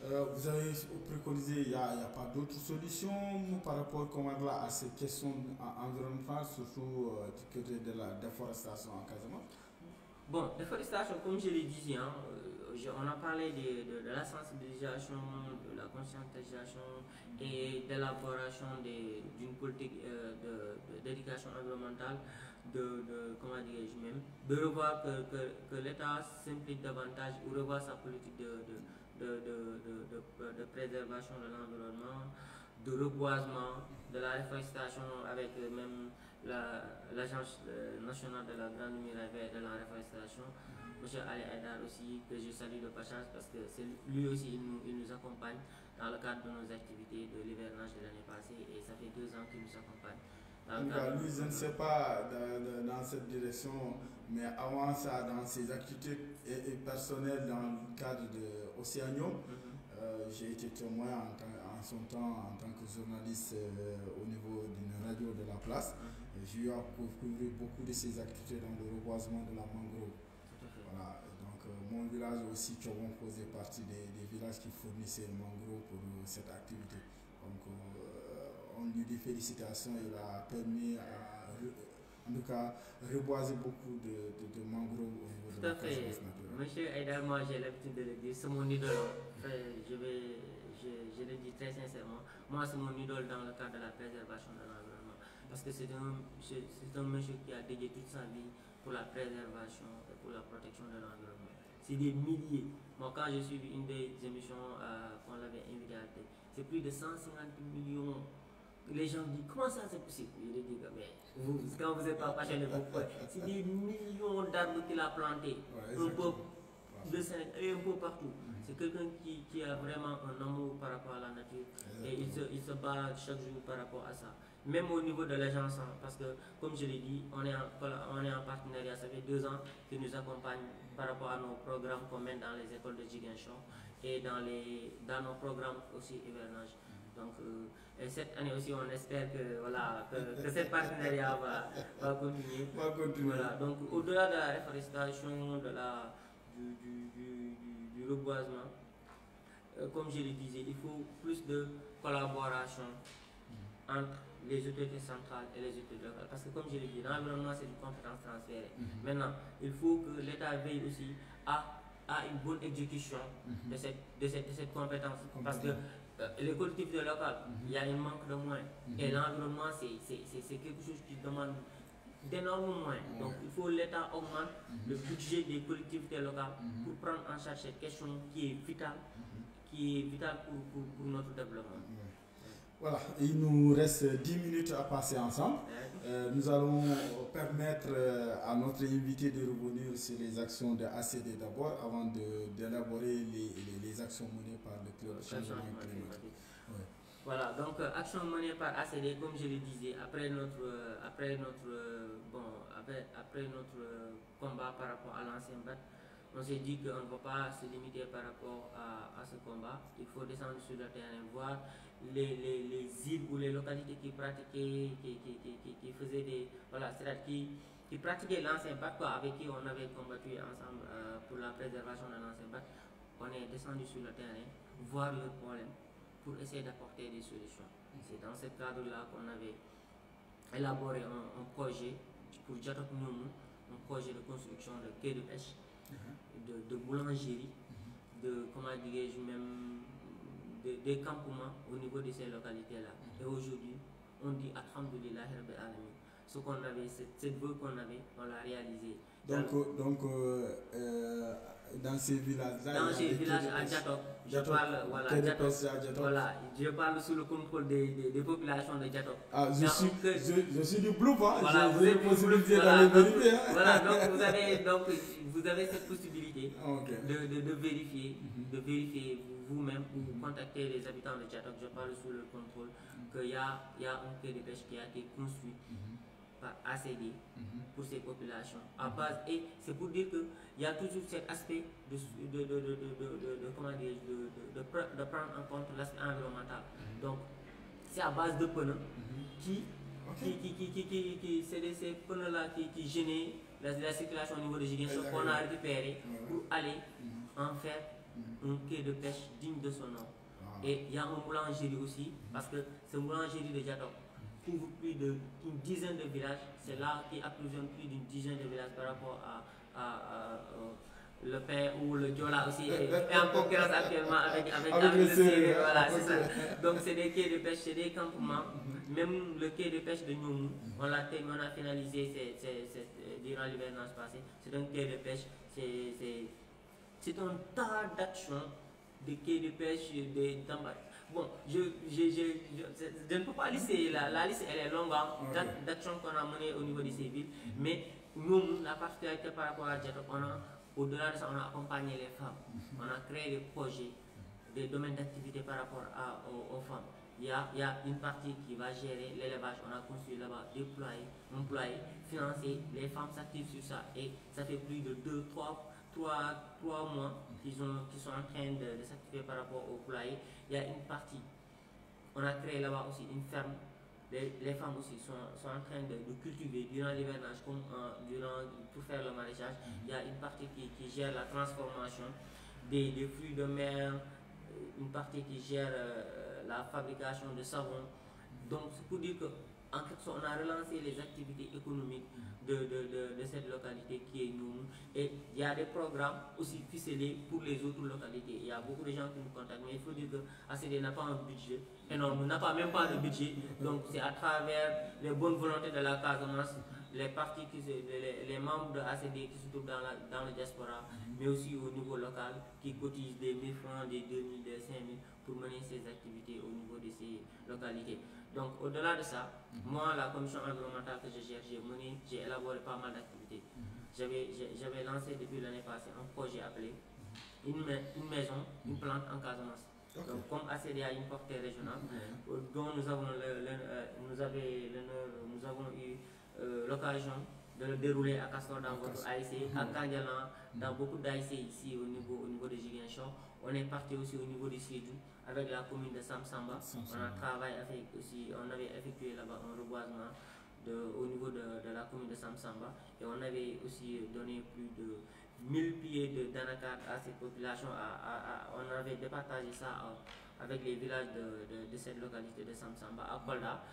Vous avez préconisé, il n'y a pas d'autres solutions par rapport à ces questions environnementales, surtout du côté de la déforestation en Casamance? Bon, déforestation, comme je l'ai dit, on a parlé de la sensibilisation, de la conscientisation et d'élaboration d'une politique d'éducation environnementale, comment dirais-je même, de revoir que l'État s'implique davantage ou revoir sa politique de préservation de l'environnement, de reboisement, de la réforestation avec même l'Agence nationale de la Grande Muraille et de la réforestation, M. Ali Haïdar aussi, que je salue de passage parce que lui aussi il nous accompagne dans le cadre de nos activités de l'hivernage de l'année passée et ça fait 2 ans qu'il nous accompagne. Lui, je ne sais pas dans cette direction, mais avant ça, dans ses activités personnelles dans le cadre de Océanium, j'ai été témoin en son temps en tant que journaliste au niveau d'une radio de la place. J'ai eu à couvrir beaucoup de ses activités dans le reboisement de la mangrove. Voilà. Donc mon village aussi, Tchobon, faisait partie des villages qui fournissaient le mangrove pour cette activité. Donc on lui dit félicitations, il a permis en tout cas reboiser beaucoup de mangroves au niveau de la Casamance naturelle. Monsieur Haïdar, moi j'ai l'habitude de le dire, c'est mon idole. Je le dis très sincèrement, moi c'est mon idole dans le cadre de la préservation de l'environnement. Parce que c'est un monsieur qui a dédié toute sa vie pour la préservation et pour la protection de l'environnement. C'est des milliers. Moi quand j'ai suivi une des émissions qu'on l'avait invité à faire, c'est plus de 150 millions. Les gens disent comment ça c'est possible? Je dis mais quand vous êtes pas passionné, c'est des millions d'arbres qu'il a plantés, un peu de Sénégal et un peu partout. C'est quelqu'un qui a vraiment un amour par rapport à la nature et il se bat chaque jour par rapport à ça. Même au niveau de l'agence, parce que comme je l'ai dit, on est en partenariat, ça fait 2 ans qu'il nous accompagne par rapport à nos programmes qu'on mène dans les écoles de Ziguinchor et dans nos programmes aussi hivernage. Donc, et cette année aussi, on espère que ce partenariat va continuer. Voilà. Donc, au-delà de la réforestation, du reboisement, comme je le disais, il faut plus de collaboration entre les autorités centrales et les autorités locales. Parce que comme je l'ai dit, l'environnement c'est une compétence transférée. Maintenant, il faut que l'État veille aussi à une bonne exécution de cette compétence. Parce que les collectivités locales, il y a un manque de moyens. Et l'environnement, c'est quelque chose qui demande d'énormes moyens. Donc il faut que l'État augmente le budget des collectivités locales pour prendre en charge cette question qui est vitale, pour notre développement. Voilà, il nous reste 10 minutes à passer ensemble. Nous allons permettre à notre invité de revenir sur les actions de ACD d'abord, avant d'élaborer les actions menées par le club changement climatique. Voilà, donc action menée par ACD, comme je le disais, après notre combat par rapport à l'ancien BAT, on s'est dit qu'on ne va pas se limiter par rapport à ce combat. Il faut descendre sur le terrain, voir les îles ou les localités qui pratiquaient, qui faisaient des. Voilà, c'est-à-dire qui pratiquaient l'ancien BAT, avec qui on avait combattu ensemble pour la préservation de l'ancien BAT. On est descendu sur le terrain, voir leurs problèmes pour essayer d'apporter des solutions. C'est dans ce cadre-là qu'on avait élaboré un projet pour Djatok Noumou, un projet de construction de quai de pêche, de boulangerie, de, comment dirais-je même, des campements au niveau de ces localités-là. Et aujourd'hui, on dit Alhamdoulilah Rabbil Alamin. Ce qu'on avait, cette vœu qu'on avait, on l'a réalisé. Donc dans ces villages-là, dans ces villages à Djatok, je parle sous le contrôle des populations de Djatok. Ah, je suis du groupe, hein. Voilà, vous avez possibilité d'aller vérifier. Voilà, donc vous avez cette possibilité de vérifier, vous-même, ou contacter les habitants de Djatok. Je parle sous le contrôle qu'il y a un quai de pêche qui a été construit par ACD pour ces populations. À base, et c'est pour dire qu'il y a toujours cet aspect de prendre en compte l'aspect environnemental. Donc, c'est à base de pneus c'est ces pneus-là qui gênaient la circulation au niveau de Ziguinchor qu'on a récupéré pour aller en faire un quai de pêche digne de son nom. Et il y a une boulangerie aussi, parce que cette boulangerie de Djatok couvre plus d'une dizaine de villages. C'est là qui approvisionne plus d'une dizaine de villages par rapport à le pain ou le diola aussi est en concurrence actuellement avec le Sérère. Voilà, c'est ça. Donc c'est des quais de pêche, c'est des campements. Même le quai de pêche de Nyoumou, on a finalisé durant l'hivernage passé. C'est un quai de pêche, c'est un tas d'actions de quais de pêche, bon, je ne peux pas lister, la liste elle est longue d'actions qu'on a menées au niveau de ces villes, mais nous, la particularité par rapport à Djatok, au-delà de ça, on a accompagné les femmes, on a créé des projets, des domaines d'activité par rapport aux femmes. Il y a une partie qui va gérer l'élevage, on a construit là-bas, employer, financer, les femmes s'activent sur ça, et ça fait plus de 3 mois qui sont en train de s'activer par rapport au poulailler. Il y a une partie, on a créé là-bas aussi une ferme. Les femmes aussi sont en train de cultiver durant l'hivernage pour faire le maraîchage. Il y a une partie qui gère la transformation des fruits de mer, une partie qui gère la fabrication de savon. Donc c'est pour dire qu'en quelque sorte, on a relancé les activités économiques de cette localité qui est nous. Et il y a des programmes aussi ficelés pour les autres localités. Il y a beaucoup de gens qui nous contactent, mais il faut dire que ACD n'a pas un budget énorme, n'a même pas de budget. Donc c'est à travers les bonnes volontés de la Casamance, les partis, les membres de ACD qui se trouvent dans le diaspora, mais aussi au niveau local, qui cotisent des 1000 francs, des 2000, des 5000 pour mener ces activités au niveau de ces localités. Donc au-delà de ça, moi, la commission environnementale que je gère, j'ai élaboré pas mal d'activités. J'avais lancé depuis l'année passée un projet appelé une maison, une plante en Casamance. Donc comme ACD a une portée régionale, dont nous avons eu l'occasion de le dérouler à Castor dans votre AIC, à Kandialan, dans beaucoup d'AIC ici au niveau de Ziguinchor. On est parti aussi au niveau de Sédhiou avec la commune de Samsamba. On a travaillé on avait effectué là-bas un reboisement au niveau de la commune de Samsamba, et on avait aussi donné plus de 1000 pieds d'anacarde à cette population. On avait départagé ça avec les villages de cette localité de Samsamba à Kolda,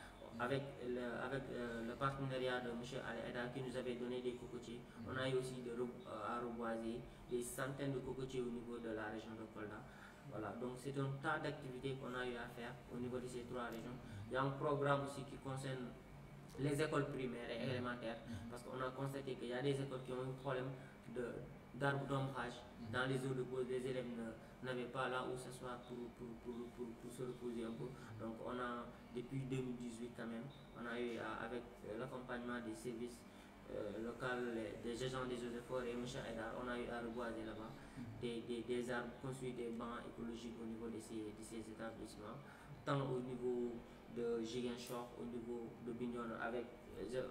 avec le partenariat de M. Al-Eda qui nous avait donné des cocotiers. On a eu aussi à reboiser des centaines de cocotiers au niveau de la région de Kolda. Voilà, donc c'est un tas d'activités qu'on a eu à faire au niveau de ces 3 régions. Il y a un programme aussi qui concerne les écoles primaires et élémentaires, parce qu'on a constaté qu'il y a des écoles qui ont eu un problème d'arbres d'ombrage dans les eaux de pause. Les élèves n'avaient pas là où s'asseoir pour se reposer un peu. Donc on a, depuis 2018 quand même, on a eu avec l'accompagnement des services locaux, des agents des eaux et forêts et M. Aïdar, on a eu à reboiser là-bas des arbres, construire des bancs écologiques au niveau de ces établissements, tant au niveau de Ziguinchor, au niveau de Bignona, avec,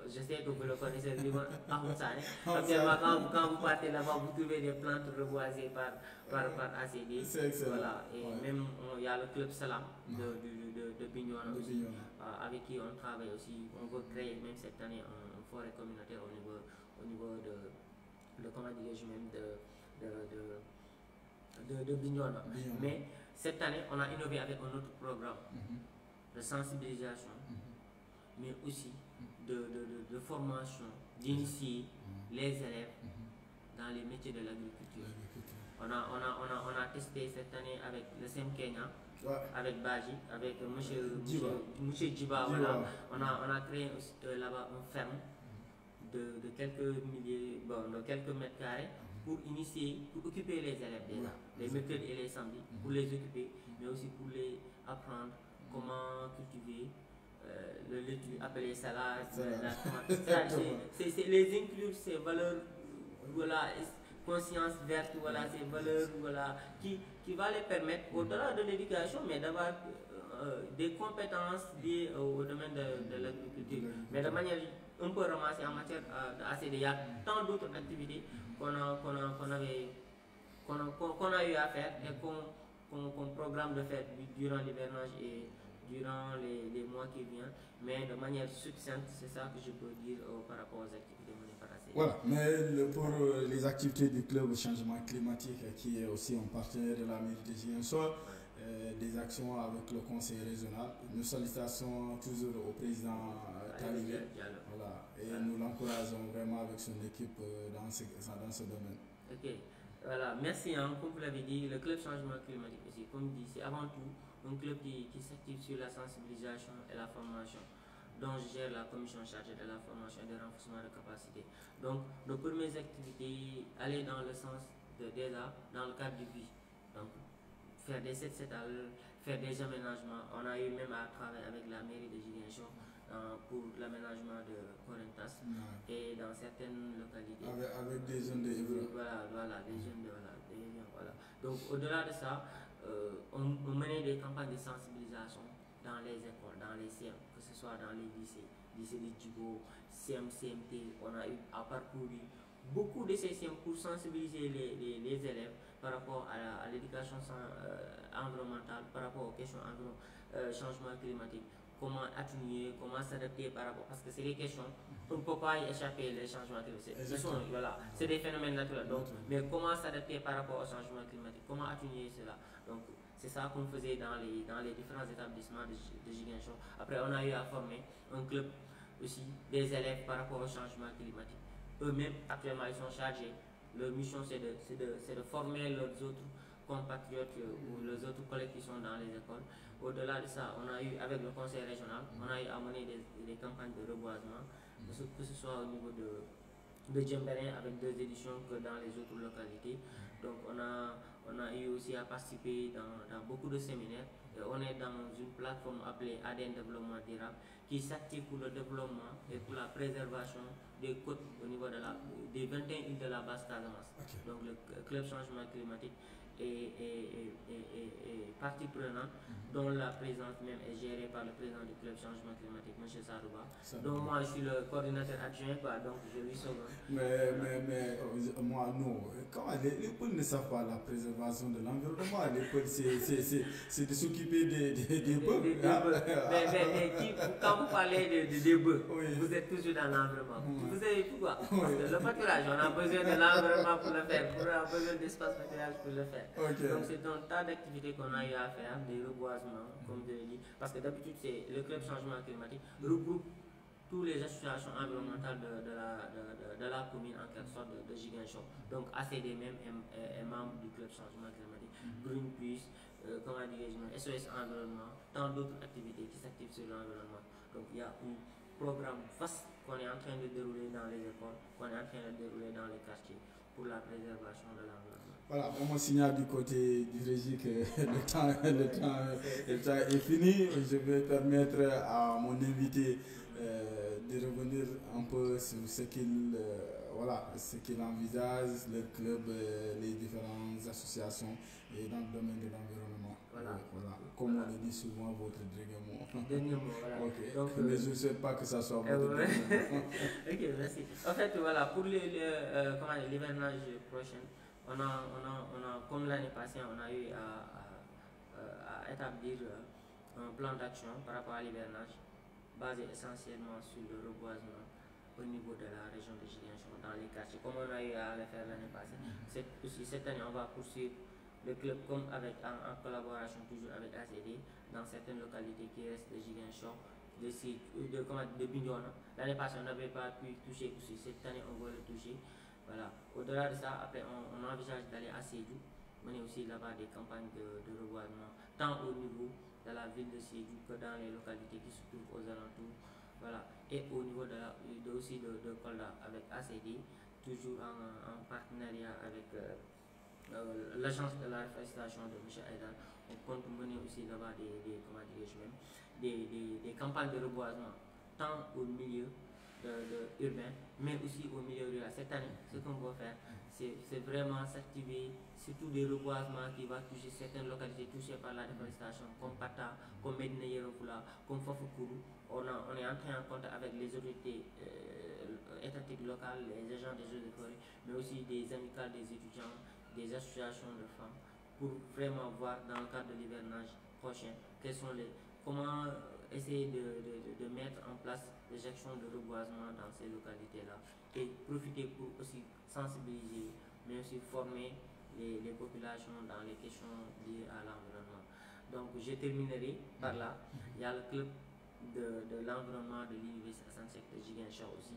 je sais que vous le connaissez, le niveau Ahoussane. Actuellement, quand vous partez là-bas, vous trouvez des plantes reboisées par ACD. C'est excellent. Voilà. Et même, il y a le club Salam de Bignona aussi, avec qui on travaille aussi. On veut créer même cette année une forêt communautaire au niveau de comment dirais-je même, de Bignona. Mais cette année, on a innové avec un autre programme de sensibilisation, mais aussi de formation, d'initier les élèves dans les métiers de l'agriculture. On a testé cette année avec le SEM Kenya, avec Baji, avec M. Djiba. Voilà. On a créé là-bas une ferme de quelques milliers, de quelques mètres carrés pour initier, pour occuper les élèves déjà, les mercredis et les samedis, pour les occuper, mais aussi pour les apprendre comment cultiver le laitue appelé salade, c'est les inclure ces valeurs, voilà, conscience verte, voilà, ces valeurs, voilà, qui va les permettre, au-delà de l'éducation, mais d'avoir des compétences liées au domaine de l'agriculture, mais de manière un peu ramassée en matière d'ACD. Il y a tant d'autres activités qu'on a eu à faire et qu'on programme de faire durant l'hivernage et durant les mois qui viennent, mais de manière succincte, c'est ça que je peux dire par rapport aux activités menées par ACD. Voilà, mais pour les activités du club changement climatique, qui est aussi un partenaire de la mairie de Ziguinchor, des actions avec le conseil régional, nous salutations toujours au président Talibé, voilà, et nous l'encourageons vraiment avec son équipe dans ce domaine. Ok, voilà, merci. Comme vous l'avez dit, le club changement climatique aussi, comme dit, c'est avant tout un club qui s'active sur la sensibilisation et la formation, dont je gère la commission chargée de la formation et de renforcement de capacité. Donc, nos premières activités allaient dans le sens déjà dans le cadre du vie. Donc, faire des set-setals, faire des aménagements. On a eu même à travailler avec la mairie de Ziguinchor pour l'aménagement de Corentas et dans certaines localités. Avec des jeunes de Hébreu. Voilà, des jeunes de voilà. Donc, au-delà de ça, on menait des campagnes de sensibilisation dans les écoles, dans les CM, que ce soit dans les lycées de Djibo, CMT. On a eu à parcourir beaucoup de ces CM pour sensibiliser les élèves par rapport à l'éducation environnementale, par rapport aux questions changement climatique, comment atténuer, comment s'adapter par rapport, parce que c'est des questions, on ne peut pas y échapper les changements climatiques. Voilà, c'est des phénomènes naturels, donc, mais comment s'adapter par rapport au changement climatique, comment atténuer cela. Donc, c'est ça qu'on faisait dans les différents établissements de Ziguinchor. Après, on a eu à former un club aussi des élèves par rapport au changement climatique. Eux-mêmes, actuellement, ils sont chargés. Leur mission, c'est de former leurs autres compatriotes ou les autres collègues qui sont dans les écoles. Au-delà de ça, on a eu, avec le conseil régional, on a eu à mener des campagnes de reboisement, que ce soit au niveau de Djemberin avec 2 éditions que dans les autres localités. Donc on a eu aussi à participer dans beaucoup de séminaires. Et on est dans une plateforme appelée ADN Développement Durable qui s'active pour le développement et pour la préservation des côtes au niveau des 21 îles de la basse Casamance. Donc le club changement climatique est partie prenante, dont la présidence même est gérée par le président du club changement climatique, M. Sarouba. Donc moi je suis le coordinateur adjoint, donc je lui sauve. Mais moi non, quand les peuples ne savent pas la préservation de l'environnement, les peuples c'est de s'occuper des bœufs. Mais quand vous parlez des bœufs, vous êtes toujours dans l'environnement. Vous savez pourquoi? Parce que le pâturage, on a besoin de l'environnement pour le faire, on a besoin d'espace pâturage pour le faire. Okay. Donc c'est un tas d'activités qu'on a eu à faire, des reboisements, comme je l'ai dit, parce que d'habitude le club changement climatique regroupe toutes les associations environnementales de la commune en quelque sorte de Ziguinchor. Donc ACD même est membre du club changement climatique, Greenpeace, comment dire, SOS Environnement, tant d'autres activités qui s'activent sur l'environnement. Donc il y a un programme vaste qu'on est en train de dérouler dans les écoles, qu'on est en train de dérouler dans les quartiers pour la préservation de l'environnement. Voilà, on me signale du côté du régie que le temps est fini. Je vais permettre à mon invité de revenir un peu sur ce qu'il envisage, le club, les différentes associations et dans le domaine de l'environnement. Voilà. Comme on le dit souvent, votre dernier mot. Dernier mot, voilà. Okay. Donc, mais je ne souhaite pas que ça soit votre dernier mot. Ok, merci. En fait, voilà, pour l'hivernage prochain, on a, comme l'année passée, on a eu à établir un plan d'action par rapport à l'hivernage basé essentiellement sur le reboisement au niveau de la région de Ziguinchor, dans les quartiers, comme on a eu à le faire l'année passée. Cette année, on va poursuivre le club en collaboration toujours avec ACD dans certaines localités qui restent de Ziguinchor, de Bignona. L'année passée, on n'avait pas pu toucher aussi. Cette année, on va le toucher. Voilà. Au-delà de ça, après, on envisage d'aller à Sédhiou, mener aussi là-bas des campagnes de reboisement, tant au niveau de la ville de Sédhiou que dans les localités qui se trouvent aux alentours. Voilà. Et au niveau aussi de Kolda avec ACD, toujours en partenariat avec l'agence de la reforestation de M. Aïdan. On compte mener aussi là-bas des campagnes de reboisement, tant au milieu urbain, mais aussi au milieu rural. Cette année, ce qu'on va faire, c'est vraiment s'activer sur tous des reboisements qui vont toucher certaines localités touchées par la déforestation, comme Pata, comme Medina Yerofula, comme Fafukuru. On est entré en contact avec les autorités étatiques locales, les agents des eaux de forêt, mais aussi des amicales des étudiants, des associations de femmes, pour vraiment voir dans le cadre de l'hivernage prochain comment essayer de mettre en place des actions de reboisement dans ces localités-là et profiter pour aussi sensibiliser, mais aussi former les populations dans les questions liées à l'environnement. Donc je terminerai par là. Il y a le club de l'environnement de l'Université Assane Seck de Ziguinchor aussi,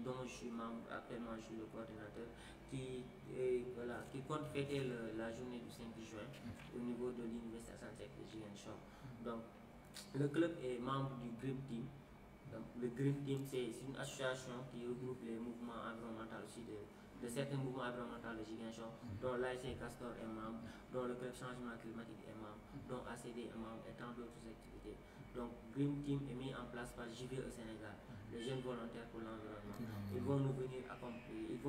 dont je suis membre, actuellement je suis le coordinateur, qui compte fêter la journée du 5 juin au niveau de l'Université Assane Seck de Ziguinchor. Donc le club est membre du Green Team. Donc, le Green Team, c'est une association qui regroupe les mouvements environnementaux aussi de certains mouvements environnementaux de Ziguinchor, dont l'AIC Castor est membre, dont le club changement climatique est membre, dont ACD est membre et tant d'autres activités. Donc Green Team est mis en place par JVE Sénégal, les jeunes volontaires pour l'environnement. Ils vont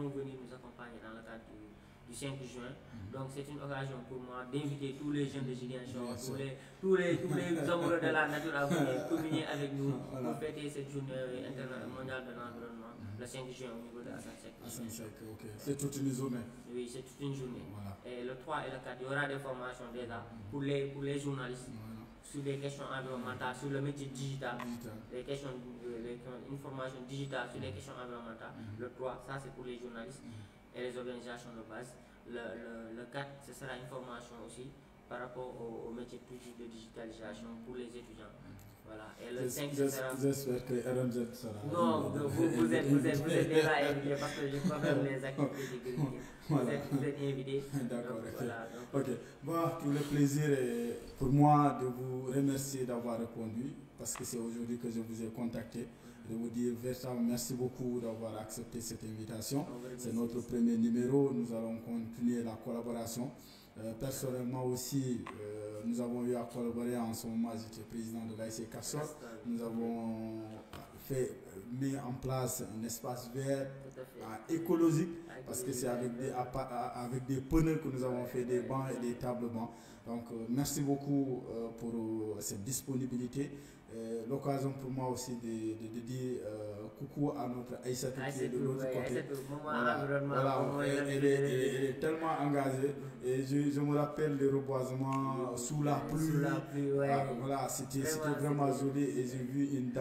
venir nous accompagner dans le cadre du 5 juin. Donc c'est une occasion pour moi d'inviter tous les jeunes de Ziguinchor, tous les amoureux de la nature à venir communier avec nous pour fêter cette journée mondiale de l'environnement le 5 juin au niveau de Assane Seck. Okay. C'est toute une journée. Oui, c'est toute une journée. Voilà. Et le 3 et le 4, il y aura des formations déjà pour les journalistes. Sur les questions environnementales, sur le métier digital, les questions, une formation digitale sur les questions environnementales. Le 3, ça c'est pour les journalistes et les organisations de base. Le 4, ce sera une formation aussi par rapport au métier de digitalisation pour les étudiants. Voilà. Et le 5, ce sera... J'espère que RMZ sera... Non, vous êtes déjà invités parce que je couvre les activités de vous êtes invités. D'accord, voilà, ok. Bon, tout le plaisir est pour moi de vous remercier d'avoir répondu parce que c'est aujourd'hui que je vous ai contacté. Je vous dis véritablement merci beaucoup d'avoir accepté cette invitation. C'est notre premier numéro. Nous allons continuer la collaboration. Personnellement aussi, nous avons eu à collaborer en ce moment. J'étais président de l'AIC Castor. Nous avons mis en place un espace vert écologique parce que c'est avec des pneus que nous avons fait des bancs et des tables bancs. Donc merci beaucoup pour cette disponibilité. L'occasion pour moi aussi de dire coucou à notre Aïssatou qui est de l'autre côté. Elle est tellement engagée. Et je me rappelle le reboisement sous la pluie. Voilà, c'était vraiment joli. Et j'ai vu une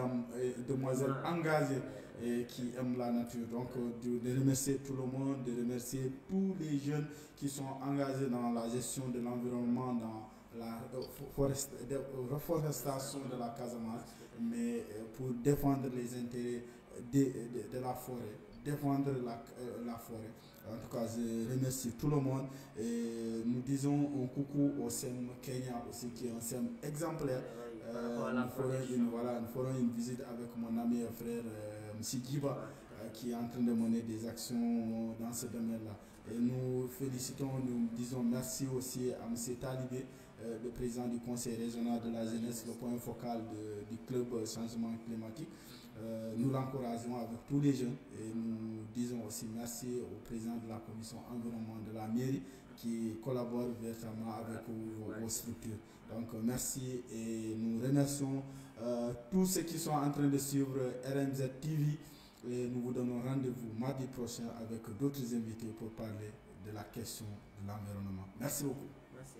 demoiselle engagée et qui aime la nature. Donc, de remercier tout le monde, de remercier tous les jeunes qui sont engagés dans la gestion de l'environnement, dans la reforestation de la Casamance, mais pour défendre les intérêts de la forêt, défendre la forêt. En tout cas, je remercie tout le monde et nous disons un coucou au SEM Kenya aussi, qui est un SEM exemplaire. Nous ferons une visite avec mon ami et frère M. Djiba, qui est en train de mener des actions dans ce domaine-là. Et nous félicitons, nous disons merci aussi à M. Talibé, le président du Conseil régional de la jeunesse, le point focal du club changement climatique. Nous l'encourageons avec tous les jeunes et nous disons aussi merci au président de la commission environnement de la mairie qui collabore véritablement avec vos structures. Donc merci et nous remercions tous ceux qui sont en train de suivre RMZ TV et nous vous donnons rendez-vous mardi prochain avec d'autres invités pour parler de la question de l'environnement. Merci beaucoup. Merci.